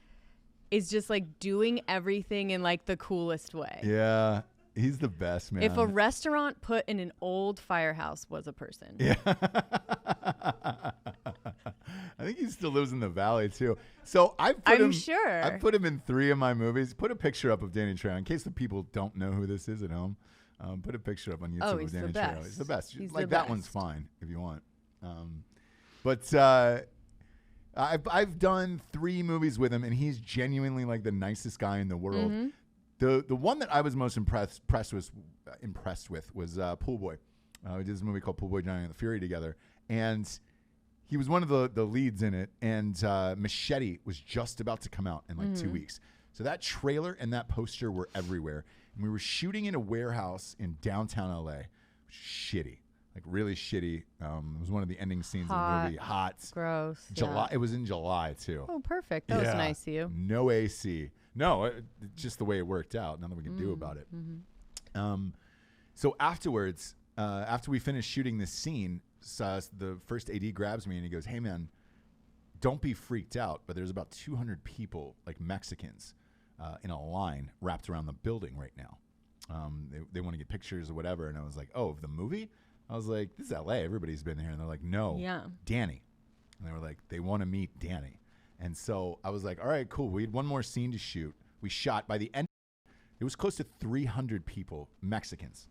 is just like doing everything in like the coolest way. Yeah, he's the best, man. If a restaurant put in an old firehouse was a person. Yeah. I think he still lives in the valley too. So I put him in 3 of my movies. Put a picture up of Danny Trejo in case the people don't know who this is at home. Put a picture up on YouTube of Danny Trejo. He's the best. He's like the that best. one's fine if you want. But I've done 3 movies with him, and he's genuinely like the nicest guy in the world. Mm-hmm. The one that I was most impressed with was Pool Boy. We did this movie called Pool Boy Johnny and the Fury together, and he was one of the leads in it. And Machete was just about to come out in like 2 weeks, so that trailer and that poster were everywhere. And we were shooting in a warehouse in downtown LA. Shitty. Like really shitty. It was one of the ending scenes of the movie. Hot. Gross. July. Yeah. It was in July too. Oh, perfect. That was nice of you. No AC. No, just the way it worked out. Nothing we can do about it. Mm-hmm. So afterwards, after we finished shooting this scene, the first AD grabs me and he goes, "Hey man, don't be freaked out, but there's about 200 people, like Mexicans, in a line wrapped around the building right now. They want to get pictures or whatever." And I was like, "Oh, of the movie?" I was like, "This is LA. Everybody's been there." And they're like, "No, Danny." And they were like, they want to meet Danny. And so I was like, all right, cool. We had one more scene to shoot. We shot by the end. It was close to 300 people, Mexicans,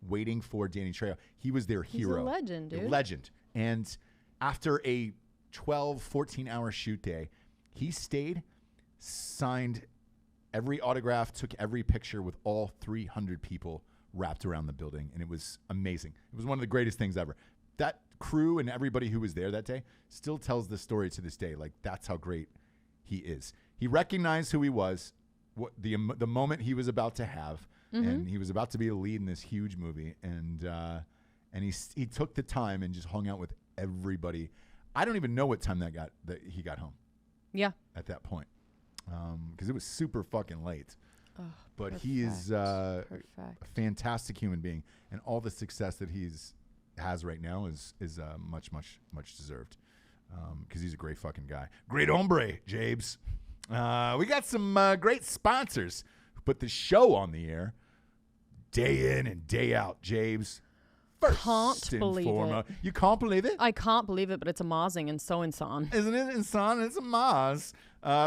waiting for Danny Trejo. He was their hero. He's a legend, dude. A legend. And after a 12, 14-hour shoot day, he stayed, signed every autograph, took every picture with all 300 people wrapped around the building, and it was amazing. It was one of the greatest things ever. That crew and everybody who was there that day still tells the story to this day. Like, that's how great he is. He recognized who he was, what the moment he was about to have, and he was about to be a lead in this huge movie, and he took the time and just hung out with everybody. I don't even know what time that he got home. Yeah. At that point, because it was super fucking late. but he is a fantastic human being, and all the success that has right now is much deserved, because he's a great fucking guy. Great hombre, Jabes. We got some great sponsors who put the show on the air day in and day out, Jabes. First and foremost. You can't believe it? I can't believe it, but it's amazing and so insan. Isn't it insan? It's a Maz.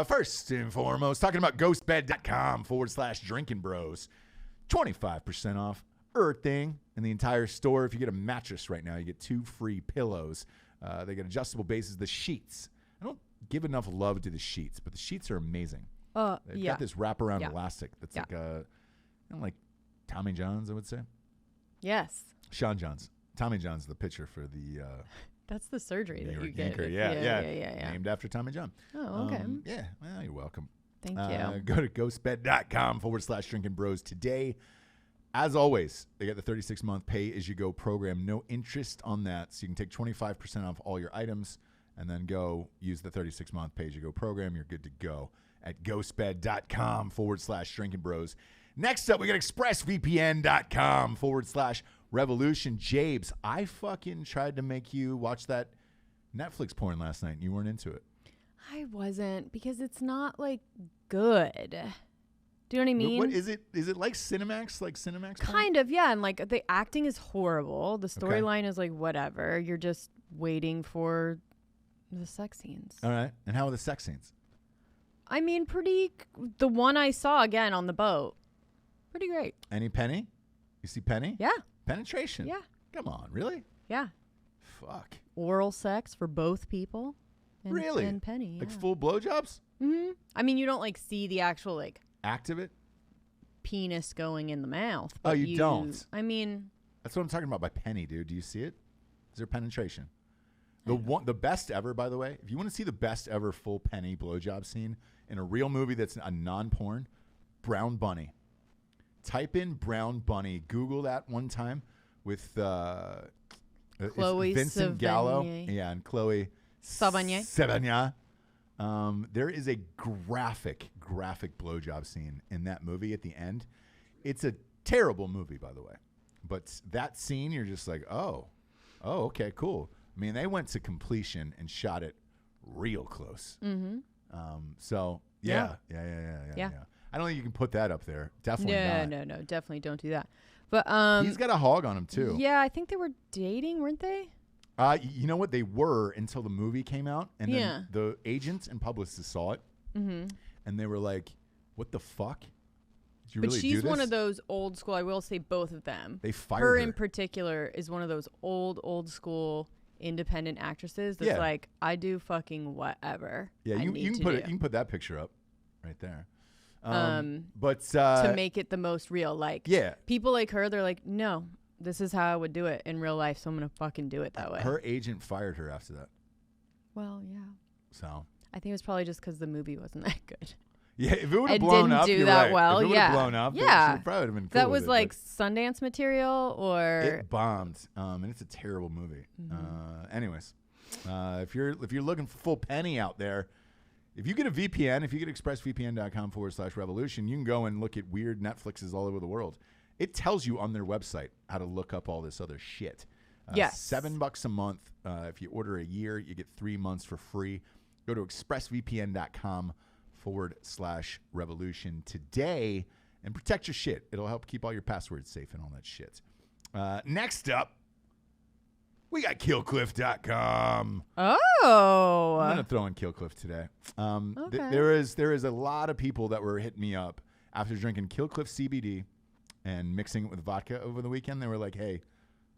First and foremost, talking about ghostbed.com/Drinkin Bros. 25% off everything in the entire store. If you get a mattress right now, you get 2 free pillows. They get adjustable bases. The sheets. I don't give enough love to the sheets, but the sheets are amazing. They've got this wraparound elastic that's like Tommy John's, I would say. Yes. Sean John's. Tommy John's the pitcher for the that's the surgery that you get. Yeah. Named after Tommy John. Oh, okay. Yeah. Well, you're welcome. Thank you. Go to ghostbed.com/Drinkin Bros today. As always, they got the 36-month pay-as-you-go program. No interest on that, so you can take 25% off all your items and then go use the 36-month pay-as-you-go program. You're good to go at ghostbed.com/Drinkin Bros. Next up, we got expressvpn.com/revolution. Jabes, I fucking tried to make you watch that Netflix porn last night, and you weren't into it. I wasn't, because it's not, like, good. Do you know what I mean? What is it? Is it like Cinemax? Like Cinemax porn? Kind of, yeah. And, like, the acting is horrible. The storyline is, like, whatever. You're just waiting for the sex scenes. All right. And how are the sex scenes? I mean, the one I saw, again, on the boat. Pretty great. Any Penny? You see Penny? Yeah. Penetration? Yeah. Come on, really? Yeah. Fuck. Oral sex for both people. Really? And Penny, yeah. Like full blowjobs? Mm-hmm. I mean, you don't, like, see the actual, like... Act of it? Penis going in the mouth. Oh, you don't? I mean... That's what I'm talking about by Penny, dude. Do you see it? Is there penetration? The best ever, by the way, if you want to see the best ever full Penny blowjob scene in a real movie that's a non-porn, Brown Bunny. Type in Brown Bunny. Google that one time with Chloe Vincent Sevigny. Gallo. Yeah, and Chloe Sevigny. There is a graphic blowjob scene in that movie at the end. It's a terrible movie, by the way. But that scene, you're just like, oh, okay, cool. I mean, they went to completion and shot it real close. Mm-hmm. So, yeah. I don't think you can put that up there. Definitely not. No. Definitely don't do that. But he's got a hog on him, too. Yeah, I think they were dating, weren't they? You know what? They were until the movie came out. And then the agents and publicists saw it. Mm-hmm. And they were like, what the fuck? Did you really do this? But she's one of those old school, I will say both of them. They fired her. Her in particular is one of those old school independent actresses that's like, I do fucking whatever. Yeah, you can put that picture up right there. But to make it the most real, like, people like her, they're like, no, this is how I would do it in real life, so I'm gonna fucking do it that way. Her agent fired her after that. Well, yeah. So I think it was probably just because the movie wasn't that good. Yeah, if it would have blown up, you're right. Well, if it would have blown up, she probably would have been cool. That was like Sundance material, or it bombed, and it's a terrible movie. Mm-hmm. Anyways, if you're looking for full Penny out there. If you get a VPN, if you get expressvpn.com/revolution, you can go and look at weird Netflixes all over the world. It tells you on their website how to look up all this other shit. Yes. $7 a month. If you order a year, you get 3 months for free. Go to expressvpn.com/revolution today and protect your shit. It'll help keep all your passwords safe and all that shit. Next up, we got killcliff.com. Oh. I'm going to throw in Killcliff today. Okay. There is a lot of people that were hitting me up after drinking Killcliff CBD and mixing it with vodka over the weekend. They were like, hey.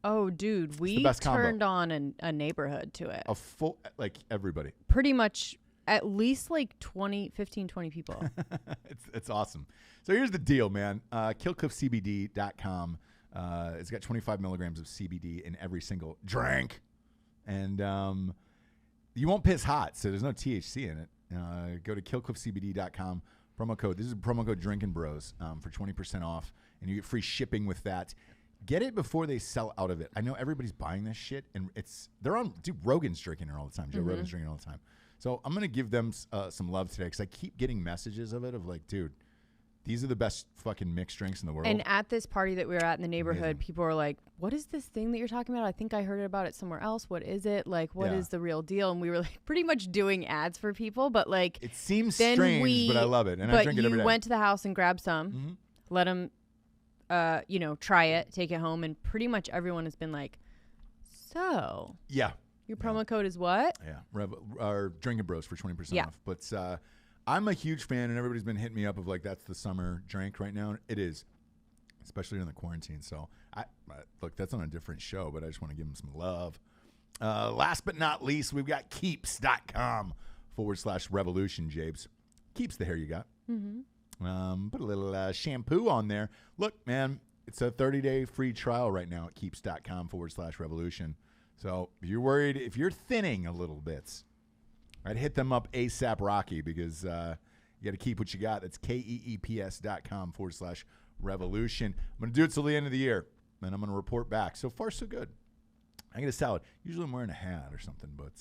Oh, dude, we turned on a neighborhood to it. A full, like everybody. Pretty much at least like 15, 20 people. It's awesome. So here's the deal, man. Killcliffcbd.com. It's got 25 milligrams of CBD in every single drink. And you won't piss hot, so there's no THC in it. Go to killcliffcbd.com. This is promo code Drinkin Bros for 20% off, and you get free shipping with that. Get it before they sell out of it. I know everybody's buying this shit, and Rogan's drinking it all the time. Joe Rogan's drinking it all the time. So I'm going to give them some love today because I keep getting messages of it of like, dude, These are the best fucking mixed drinks in the world. And at this party that we were at in the neighborhood, people were like, what is this thing that you're talking about? I think I heard about it somewhere else. What is it? Like, what is the real deal? And we were like pretty much doing ads for people, but like. It seems strange, but I love it. And I drink it every day. But you went to the house and grabbed some, let them, try it, take it home. And pretty much everyone has been like, so. Yeah. Your promo code is what? Yeah. Our Drinkin Bros for 20% off. But I'm a huge fan, and everybody's been hitting me up of like, that's the summer drink right now. It is, especially in the quarantine. So, look, that's on a different show, but I just want to give them some love. Last but not least, we've got keeps.com/revolution, Jabes. Keeps the hair you got. Put a little shampoo on there. Look, man, it's a 30-day free trial right now at keeps.com/revolution. So if you're worried, if you're thinning a little bit, I'd hit them up ASAP Rocky because you got to keep what you got. That's keeps.com/revolution. I'm going to do it till the end of the year, and I'm going to report back. So far, so good. I get a salad. Usually I'm wearing a hat or something, but,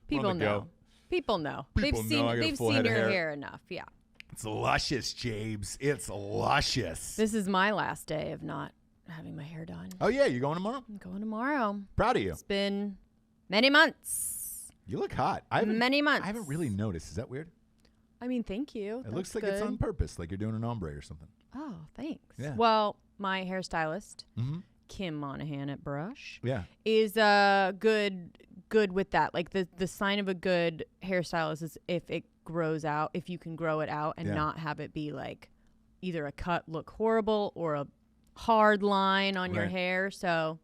People know. People know. They've seen your hair enough, yeah. It's luscious, Jabes. It's luscious. This is my last day of not having my hair done. Oh, yeah? You going tomorrow? I'm going tomorrow. Proud of you. It's been many months. You look hot. Many months. I haven't really noticed. Is that weird? I mean, thank you. It looks like it's on purpose, like you're doing an ombre or something. Oh, thanks. Yeah. Well, my hairstylist, Kim Monahan at Brush, is good with that. Like the sign of a good hairstylist is if it grows out, if you can grow it out and not have it be like either a cut look horrible or a hard line on your hair. So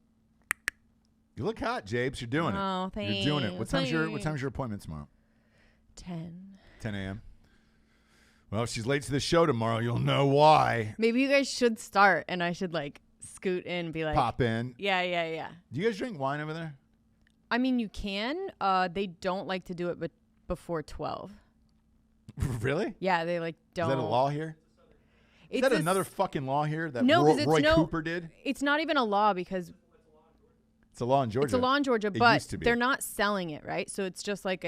you look hot, Jabes. You're doing it. Oh, thanks. You're doing it. What time's your appointment tomorrow? 10 a.m. Well, if she's late to the show tomorrow, you'll know why. Maybe you guys should start, and I should like scoot in and be like, pop in. Yeah. Do you guys drink wine over there? I mean, you can. They don't like to do it, but before 12. Really? Yeah, they like don't. Is that a law here? Is that another fucking law here that Roy Cooper did? It's not even a law because it's a law in Georgia. It's a law in Georgia, but they're not selling it, right? So it's just like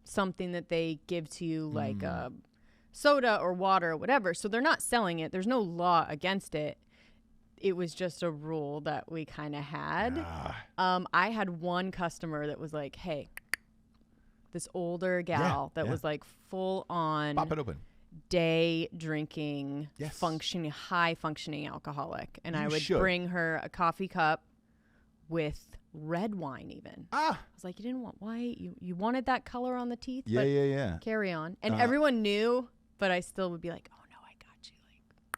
something that they give to you, like soda or water or whatever. So they're not selling it. There's no law against it. It was just a rule that we kind of had. I had one customer that was like, hey, this older gal that was like full on pop it open. Day drinking, high functioning alcoholic. And I would bring her a coffee cup with red wine even. I was like, you didn't want white. You wanted that color on the teeth. Yeah. Carry on. And everyone knew, but I still would be like, oh no, I got you.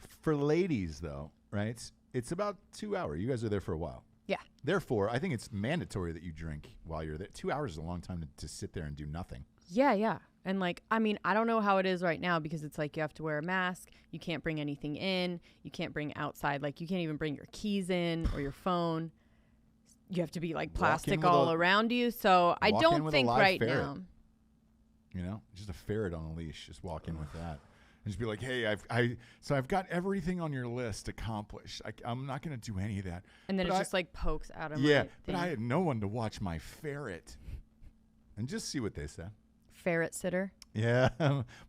Like for ladies though, right? It's about 2 hours. You guys are there for a while. Yeah. Therefore, I think it's mandatory that you drink while you're there. 2 hours is a long time to sit there and do nothing. Yeah. And like, I mean, I don't know how it is right now because it's like you have to wear a mask. You can't bring anything in. You can't bring outside. Like you can't even bring your keys in or your phone. You have to be like plastic all around you. So I don't think right now. You know, just a ferret on a leash. Just walk in with that. And just be like, hey, I've got everything on your list accomplished. I'm not going to do any of that. And then just like pokes out of my thing. But I had no one to watch my ferret. And just see what they said. Ferret sitter? Yeah.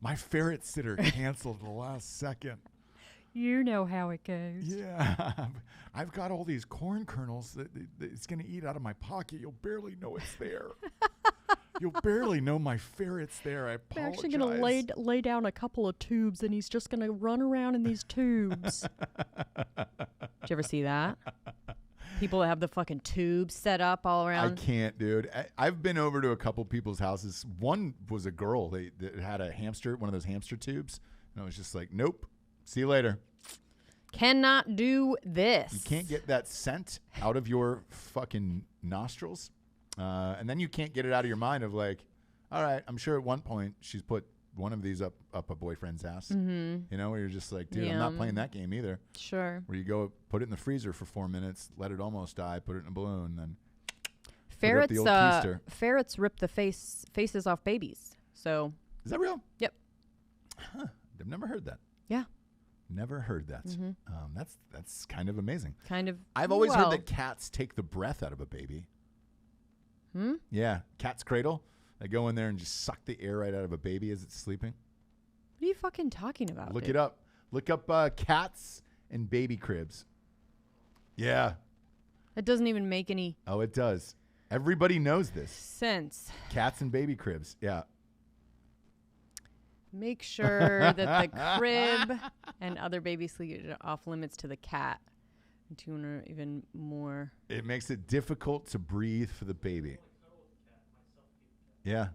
My ferret sitter canceled at the last second. You know how it goes. Yeah. I've got all these corn kernels that it's going to eat out of my pocket. You'll barely know it's there. You'll barely know my ferret's there. I apologize. They're actually going to lay down a couple of tubes, and he's just going to run around in these tubes. Did you ever see that? People that have the fucking tubes set up all around. I can't, dude. I've been over to a couple people's houses. One was a girl that had a hamster, one of those hamster tubes. And I was just like, nope. See you later. Cannot do this. You can't get that scent out of your fucking nostrils. And then you can't get it out of your mind of like, all right, I'm sure at one point she's put one of these up a boyfriend's ass. You know, where you're just like, dude, I'm not playing that game either. Sure. Where you go put it in the freezer for 4 minutes, let it almost die, put it in a balloon, then ferrets rip the faces off babies. So is that real? Yep. Huh. I've never heard that. Yeah. Never heard that. That's kind of amazing. Kind of. I've always heard that cats take the breath out of a baby. Yeah, cat's cradle. They go in there and just suck the air right out of a baby as it's sleeping. What are you fucking talking about? Look it up. Look up cats and baby cribs. Yeah. That doesn't even make any. Oh, it does. Everybody knows this. Sense. Cats and baby cribs. Yeah. Make sure that the crib and other baby sleep are off limits to the cat. Even more. It makes it difficult to breathe for the baby. Yeah.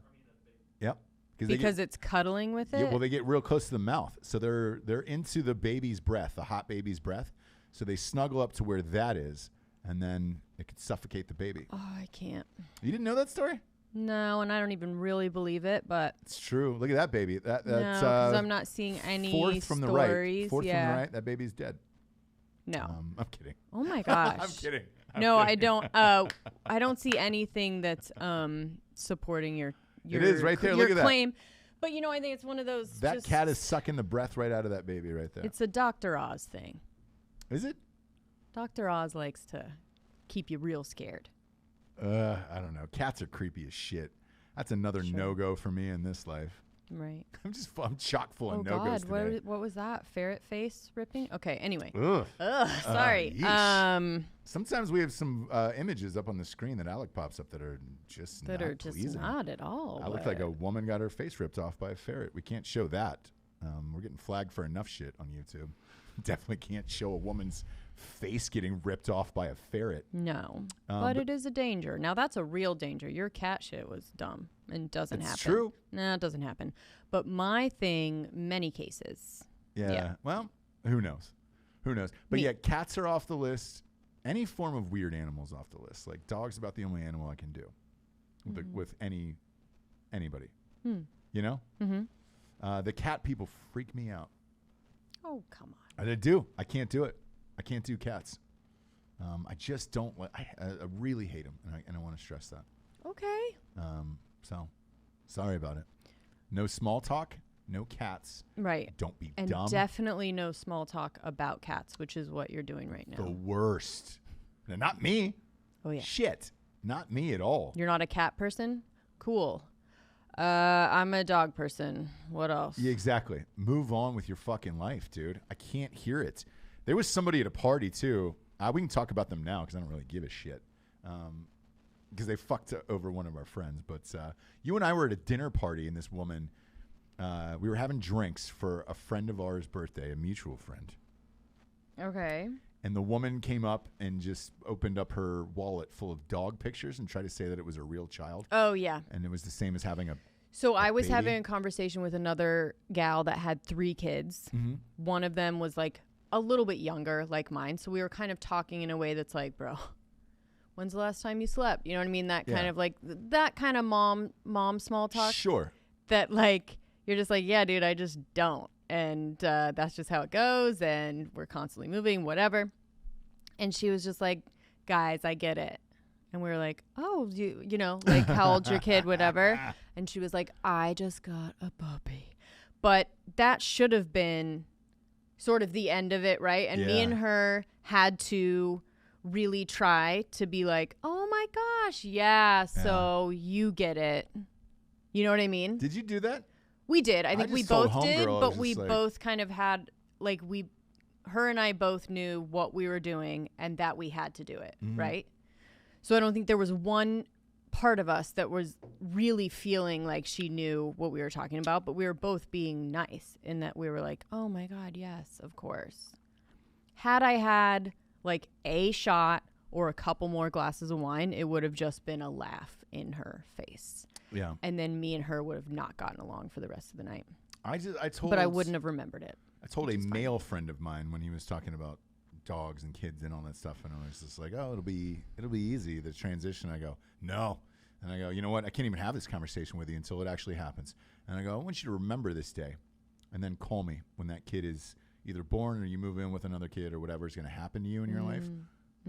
Yep. Because it's cuddling with it? Yeah, well, they get real close to the mouth. So they're into the baby's breath, the hot baby's breath. So they snuggle up to where that is, and then it could suffocate the baby. Oh, I can't. You didn't know that story? No, and I don't even really believe it, but... It's true. Look at that baby. That's because I'm not seeing any fourth from stories. The right. Fourth from the right, that baby's dead. No. I'm kidding. Oh, my gosh. I'm kidding. I don't. I don't see anything that's supporting your it is right there. Look at claim. But, I think it's one of those... That cat is sucking the breath right out of that baby right there. It's a Dr. Oz thing. Is it? Dr. Oz likes to keep you real scared. I don't know. Cats are creepy as shit. That's another no-go for me in this life. Right. I'm chock full of no-goes today. What was that? Ferret face ripping? Okay, anyway. Ugh. Sorry. Sometimes we have some images up on the screen that Alec pops up that are just not at all. I look like a woman got her face ripped off by a ferret. We can't show that. We're getting flagged for enough shit on YouTube. Definitely can't show a woman's face getting ripped off by a ferret. No, but it is a danger. Now, that's a real danger. Your cat shit was dumb and doesn't happen. It's true. No, it doesn't happen. But my thing, many cases. Yeah. Well, who knows? But yeah, cats are off the list. Any form of weird animals off the list. Like dog's about the only animal I can do with anybody. You know? Mm-hmm. The cat people freak me out. Oh, come on. I do. I can't do it. I can't do cats. I just don't. I really hate them, and I want to stress that. Okay. So, sorry about it. No small talk. No cats. Right. Don't be and dumb. And definitely no small talk about cats, which is what you're doing right now. The worst. Now, not me. Oh, yeah. Shit. Not me at all. You're not a cat person? Cool. I'm a dog person. What else? Yeah, exactly. Move on with your fucking life, dude. I can't hear it. There was somebody at a party, too. We can talk about them now because I don't really give a shit. Because they fucked over one of our friends. But you and I were at a dinner party, and this woman, we were having drinks for a friend of ours' birthday, a mutual friend. Okay. And the woman came up and just opened up her wallet full of dog pictures and tried to say that it was a real child. Oh, yeah. And it was the same as having a I was baby. having a conversation with another gal that had 3 kids. Mm-hmm. One of them was like a little bit younger, like mine. So we were kind of talking in a way that's like, bro, when's the last time you slept? You know what I mean? That kind of like that kind of mom small talk. Sure. That like, you're just like, yeah, dude, I just don't. And that's just how it goes. And we're constantly moving, whatever. And she was just like, guys, I get it. And we were like, oh, you know, like how old's your kid, whatever. And she was like, I just got a puppy. But that should have been sort of the end of it, right? And me and her had to really try to be like, oh my gosh, so you get it. You know what I mean? Did you do that? We did. I think we both did, but we both kind of had, like, her and I both knew what we were doing and that we had to do it, right? So I don't think there was one part of us that was really feeling like she knew what we were talking about, but we were both being nice in that we were like, oh my God, yes, of course. Had I had like a shot or a couple more glasses of wine, it would have just been a laugh in her face. Yeah. And then me and her would have not gotten along for the rest of the night. But I wouldn't have remembered it. I told a male friend of mine when he was talking about dogs and kids and all that stuff, and I was just like, oh, it'll be easy, the transition. I go, no. And I go, you know what? I can't even have this conversation with you until it actually happens. And I go, I want you to remember this day and then call me when that kid is either born or you move in with another kid or whatever is going to happen to you in your life.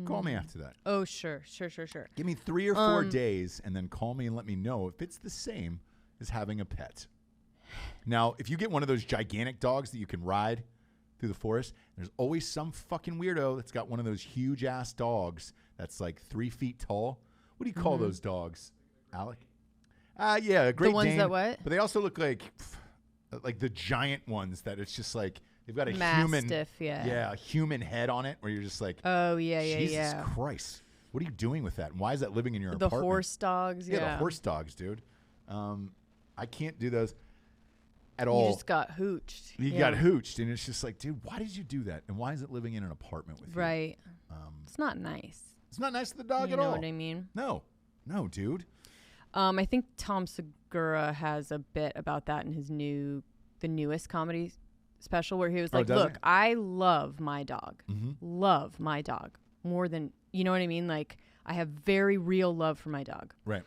Call me after that. Oh, sure. Give me 3 or 4 days and then call me and let me know if it's the same as having a pet. Now, if you get one of those gigantic dogs that you can ride through the forest, there's always some fucking weirdo that's got one of those huge ass dogs that's like 3 feet tall. What do you call those dogs, Alec? Yeah, a Great Dane. The ones that what? But they also look like like the giant ones that it's just like they've got a Mastiff, a human head on it, where you're just like, oh yeah, Jesus Christ, what are you doing with that? And why is that living in your apartment? The horse dogs, the horse dogs, dude. I can't do those at all. You just got hooched. You got hooched, and it's just like, dude, why did you do that? And why is it living in an apartment with you? Right. It's not nice. It's not nice to the dog at all. all. You know what I mean? No, dude. I think Tom Segura has a bit about that in his the newest comedy special, where he was like, look, I love my dog. Love my dog more than, you know what I mean? Like, I have very real love for my dog. Right.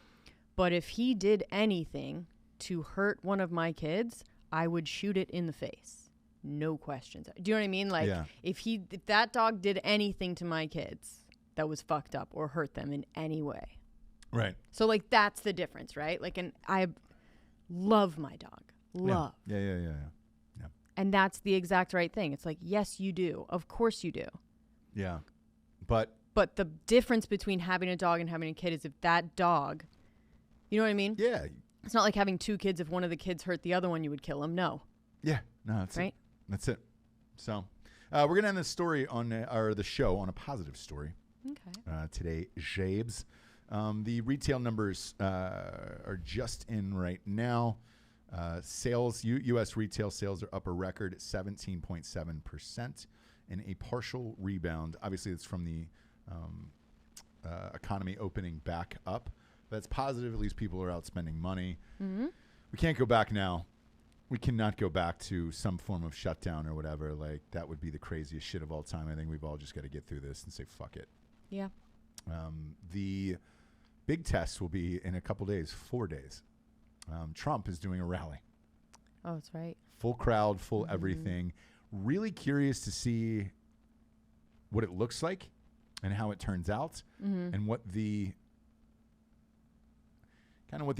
But if he did anything to hurt one of my kids, I would shoot it in the face. No questions. Do you know what I mean? Like, if that dog did anything to my kids that was fucked up or hurt them in any way. Right. So, like, that's the difference, right? Like, and I love my dog. Love. Yeah. And that's the exact right thing. It's like, yes, you do. Of course you do. Yeah. But the difference between having a dog and having a kid is if that dog, you know what I mean? Yeah. It's not like having two kids. If one of the kids hurt the other one, you would kill him. No. Yeah. No, that's right. That's it. So we're going to end this story the show on a positive story. Okay. Today, Jabes. The retail numbers are just in right now. Sales, U.S. retail sales are up a record 17.7% in a partial rebound. Obviously, it's from the economy opening back up. That's positive. At least people are out spending money. Mm-hmm. We can't go back now. We cannot go back to some form of shutdown or whatever. Like, that would be the craziest shit of all time. I think we've all just got to get through this and say, fuck it. Yeah. The big test will be in a couple days, 4 days. Trump is doing a rally. Oh, that's right. Full crowd, full everything. Really curious to see what it looks like and how it turns out and what the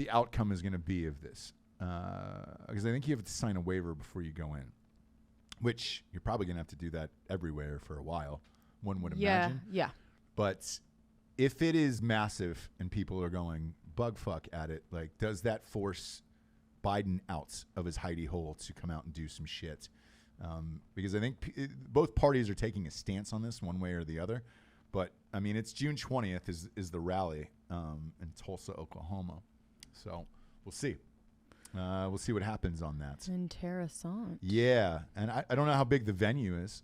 outcome is going to be of this. Because I think you have to sign a waiver before you go in, which you're probably going to have to do that everywhere for a while, one would imagine. Yeah. But if it is massive and people are going bug fuck at it, like, does that force Biden out of his hidey hole to come out and do some shit? Because I think both parties are taking a stance on this one way or the other. But, I mean, it's June 20th is the rally in Tulsa, Oklahoma. So we'll see. We'll see what happens on that. Interessant. Yeah. And I don't know how big the venue is,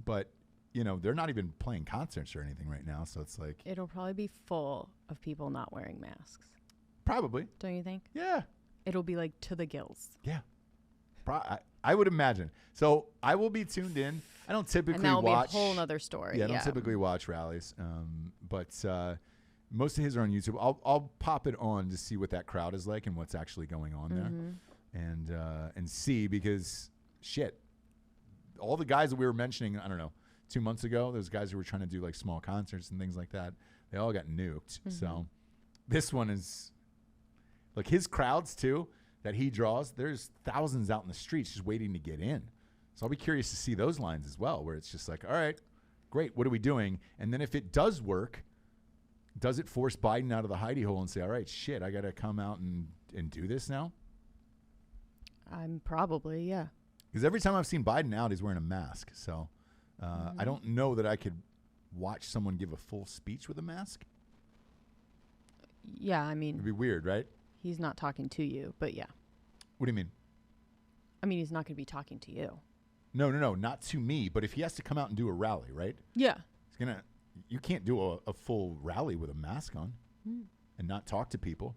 but, you know, they're not even playing concerts or anything right now. So it's like, it'll probably be full of people not wearing masks. Probably. Don't you think? Yeah. It'll be like to the gills. Yeah. I would imagine. So I will be tuned in. I don't typically and that'll watch. Be a whole other story. Yeah, I don't typically watch rallies. But most of his are on YouTube. I'll pop it on to see what that crowd is like and what's actually going on there, and see, because shit, all the guys that we were mentioning, I don't know, 2 months ago, those guys who were trying to do like small concerts and things like that, they all got nuked. So this one is, like, his crowds too that he draws. There's thousands out in the streets just waiting to get in. So I'll be curious to see those lines as well, where it's just like, all right, great, what are we doing? And then if it does work, does it force Biden out of the hidey hole and say, all right, shit, I got to come out and do this now? I'm probably, yeah. Because every time I've seen Biden out, he's wearing a mask. So I don't know that I could watch someone give a full speech with a mask. Yeah, I mean, it'd be weird, right? He's not talking to you, but yeah. What do you mean? I mean, he's not going to be talking to you. No, not to me. But if he has to come out and do a rally, right? Yeah. You can't do a full rally with a mask on and not talk to people.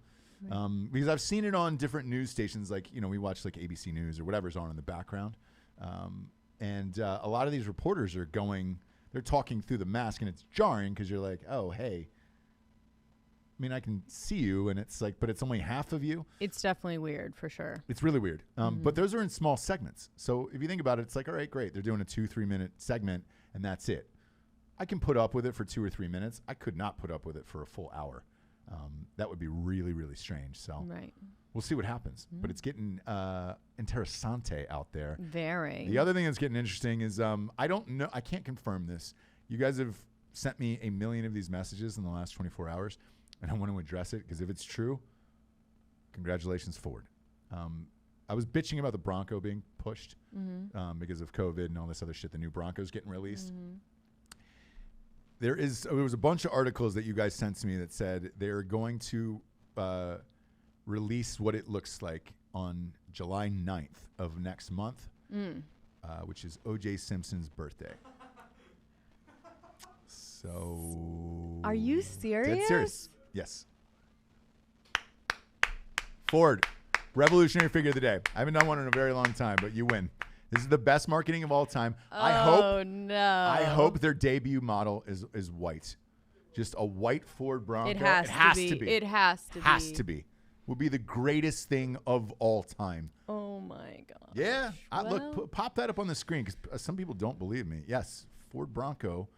Right. Because I've seen it on different news stations, like, you know, we watch like ABC News or whatever's on in the background. And a lot of these reporters are they're talking through the mask, and it's jarring because you're like, oh, hey, I mean, I can see you, and it's like, but it's only half of you. It's definitely weird, for sure. It's really weird. But those are in small segments. So if you think about it, it's like, all right, great. They're doing a 2-3 minute segment, and that's it. I can put up with it for 2 or 3 minutes. I could not put up with it for a full hour. That would be really, really strange. So we'll see what happens. But it's getting interessante out there. Very. The other thing that's getting interesting is I don't know. I can't confirm this. You guys have sent me 1 million of these messages in the last 24 hours, and I want to address it because if it's true, congratulations, Ford. I was bitching about the Bronco being pushed because of COVID and all this other shit. The new Bronco's getting released. There was a bunch of articles that you guys sent to me that said they're going to release what it looks like on July 9th of next month, which is O.J. Simpson's birthday. So... Are you serious? Dead serious. Yes. Ford, revolutionary figure of the day. I haven't done one in a very long time, but you win. This is the best marketing of all time. I hope their debut model is white. Just a white Ford Bronco. It has to be. It has to be. Has to be. Will be the greatest thing of all time. Oh my god. Yeah. Look, pop that up on the screen because some people don't believe me. Yes, Ford Bronco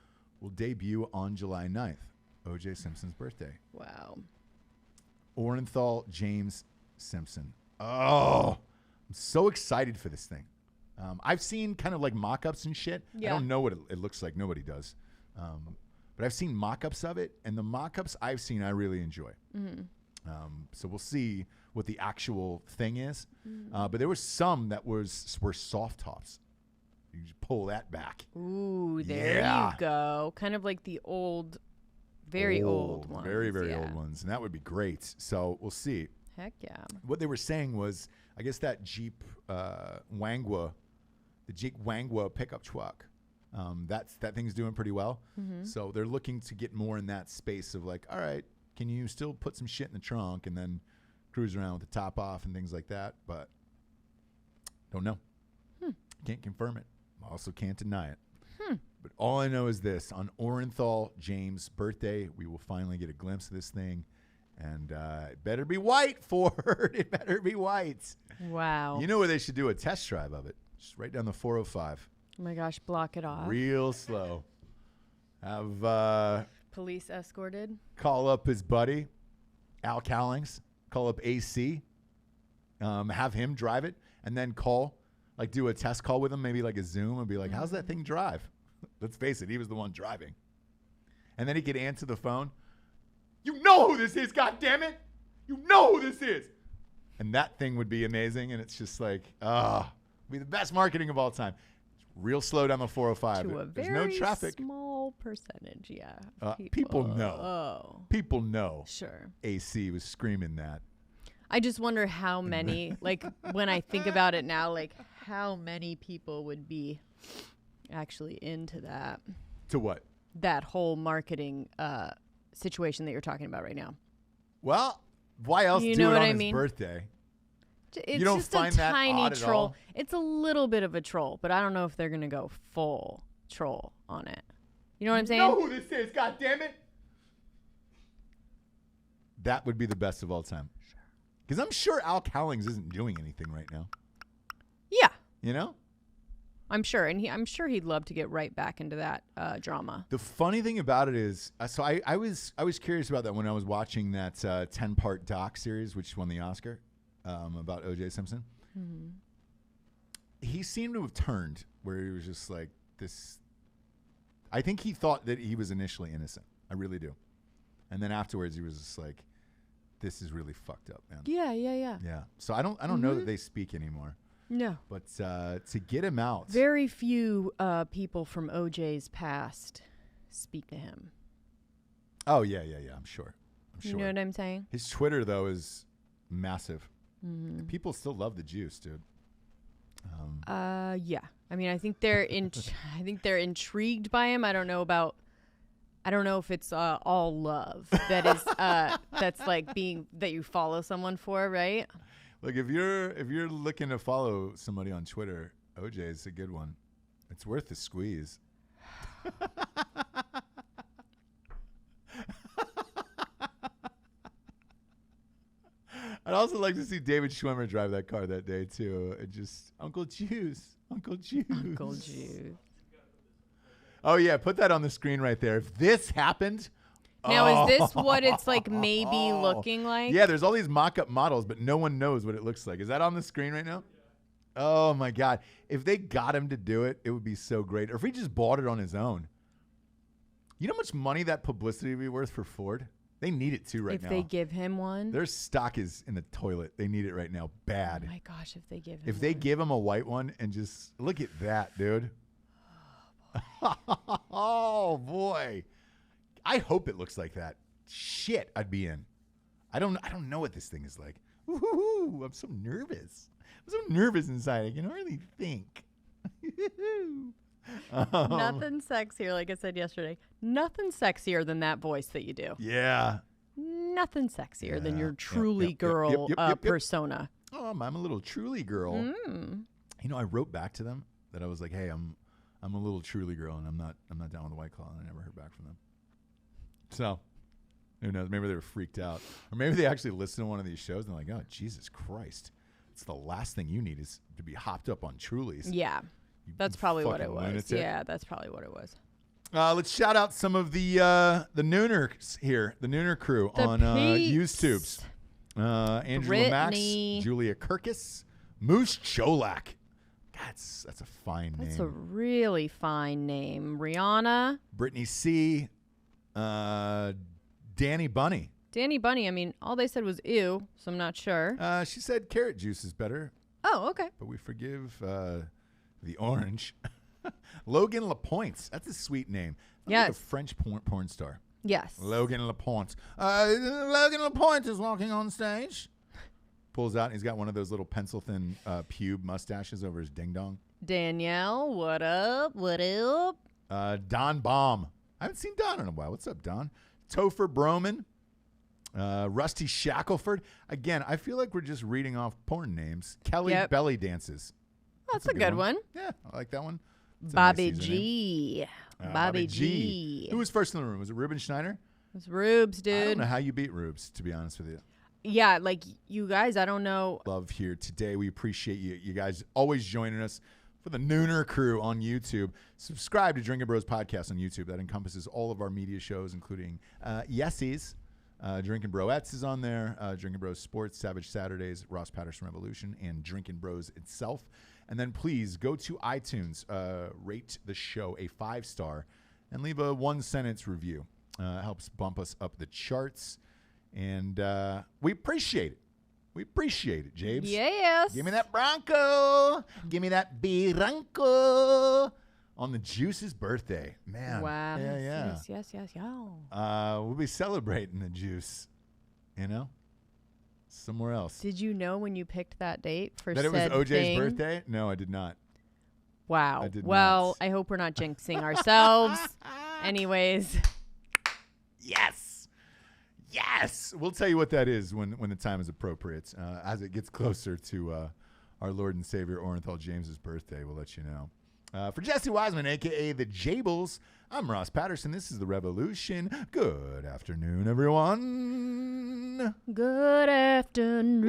will debut on July 9th, O.J. Simpson's birthday. Wow. Orenthal James Simpson. Oh, I'm so excited for this thing. I've seen kind of like mock-ups and shit. Yeah. I don't know what it looks like. Nobody does. But I've seen mock-ups of it, and the mock-ups I've seen I really enjoy. So we'll see what the actual thing is. But there was some that were soft tops. You just pull that back. Ooh, there you go. Kind of like the old, very old ones. Very, very old ones. And that would be great. So we'll see. Heck yeah. What they were saying was, I guess that Jeep Wangua, the Jeep Wangua pickup truck, that thing's doing pretty well. So they're looking to get more in that space of like, all right, can you still put some shit in the trunk and then cruise around with the top off and things like that? But don't know. Can't confirm it. Also can't deny it. But all I know is this. On Orenthal James' birthday, we will finally get a glimpse of this thing. And it better be white, Ford. It better be white. Wow. You know where they should do a test drive of it? Just right down the 405. Oh, my gosh. Block it off. Real slow. Have police escorted. Call up his buddy, Al Cowlings. Call up AC. Have him drive it. And then do a test call with him, maybe like a Zoom, and be like, how's that thing drive? Let's face it, he was the one driving. And then he could answer the phone. You know who this is, goddammit! You know who this is! And that thing would be amazing, and it's just like, be the best marketing of all time. It's real slow down the 405. To a There's very no traffic. Small percentage, yeah. People know. Oh. People know. Sure. AC was screaming that. I just wonder how many, like, when I think about it now, like, how many people would be actually into that. To what? That whole marketing situation that you're talking about right now. Well, why else do it on his birthday? It's you don't just find a that tiny odd troll. at all? It's a little bit of a troll, but I don't know if they're going to go full troll on it. You know what I'm saying? You know who this is, goddammit! That would be the best of all time. Because I'm sure Al Cowlings isn't doing anything right now. Yeah. You know? I'm sure. And I'm sure he'd love to get right back into that drama. The funny thing about it is, so I was curious about that when I was watching that 10-part doc series, which won the Oscar, about O.J. Simpson. He seemed to have turned where he was just like this. I think he thought that he was initially innocent. I really do. And then afterwards he was just like, this is really fucked up, man. Yeah. Yeah. So I don't know that they speak anymore. No. But to get him out. Very few people from OJ's past speak to him. Oh, yeah. I'm sure. You know what I'm saying? His Twitter, though, is massive. People still love the juice, dude. Yeah. I mean, I think they're I think they're intrigued by him. I don't know if it's all love that is that's like that you follow someone for, right? Look, if you're looking to follow somebody on Twitter, OJ is a good one. It's worth the squeeze. I'd also like to see David Schwimmer drive that car that day too. And just Uncle Juice. Oh yeah, put that on the screen right there. If this happened. Now, is this what it's like maybe looking like? Yeah, there's all these mock-up models, but no one knows what it looks like. Is that on the screen right now? Oh, my God. If they got him to do it, it would be so great. Or if he just bought it on his own. You know how much money that publicity would be worth for Ford? They need it too right now. If they give him one. Their stock is in the toilet. They need it right now bad. Oh, my gosh, if they give him If they give him a white one and just look at that, dude. Oh, boy. I hope it looks like that. Shit, I'd be in. I don't know what this thing is like. Ooh, I'm so nervous. I'm so nervous inside. I can hardly think. Nothing sexier, like I said yesterday. Nothing sexier than that voice that you do. Yeah. Nothing sexier than your truly girl persona. Oh, I'm a little truly girl. You know, I wrote back to them that I was like, hey, I'm a little truly girl, and I'm not down with the White Claw, and I never heard back from them. So, who knows? Maybe they were freaked out, or maybe they actually listened to one of these shows and they're like, oh, Jesus Christ, it's the last thing you need is to be hopped up on Trulies. Yeah, that's probably what it was. Lunatic. Yeah, that's probably what it was. Let's shout out some of the Nooners here, the Nooner crew on YouTubes. Andrew Lamax, Julia Kirkus, Moose Cholak. That's a fine name. That's a really fine name. Rihanna. Brittany C. Danny Bunny. Danny Bunny, I mean, all they said was ew, so I'm not sure. She said carrot juice is better. Oh, okay. But we forgive the orange. Logan Lapointe. That's a sweet name. Yes. Like a French porn star. Yes. Logan Lapointe. Logan Lapointe is walking on stage. Pulls out, and he's got one of those little pencil-thin pube mustaches over his ding-dong. Danielle, what up? What up? Don Baum. I haven't seen Don in a while. What's up, Don? Topher Broman. Rusty Shackelford. Again, I feel like we're just reading off porn names. Kelly Belly Dances. Oh, that's a good one. Yeah, I like that one. Bobby G. Bobby G. Who was first in the room? Was it Ruben Schneider? It was Rubes, dude. I don't know how you beat Rubes, to be honest with you. Yeah, like you guys, I don't know. Love here today. We appreciate you guys always joining us for the Nooner crew on YouTube. Subscribe to Drinkin Bros podcast on YouTube. That encompasses all of our media shows, including Yessie's. Drinkin Broettes is on there. Drinkin Bros Sports, Savage Saturdays, Ross Patterson Revolution, and Drinkin Bros itself. And then please go to iTunes, rate the show a 5-star, and leave a 1-sentence review. It helps bump us up the charts. And we appreciate it. We appreciate it, Jabes. Yes. Give me that Bronco. Give me that Bronco on the Juice's birthday. Man. Wow. Yeah. Yes. We'll be celebrating the Juice, somewhere else. Did you know when you picked that date for that said it was OJ's thing? birthday? No, I did not. Wow. I did not. I hope we're not jinxing ourselves. Anyways. Yes. We'll tell you what that is when the time is appropriate. As it gets closer to our Lord and Savior Orenthal James's birthday, we'll let you know. For Jessie Wiseman, a.k.a. the Jables, I'm Ross Patterson. This is The Revolution. Good afternoon, everyone. Good afternoon.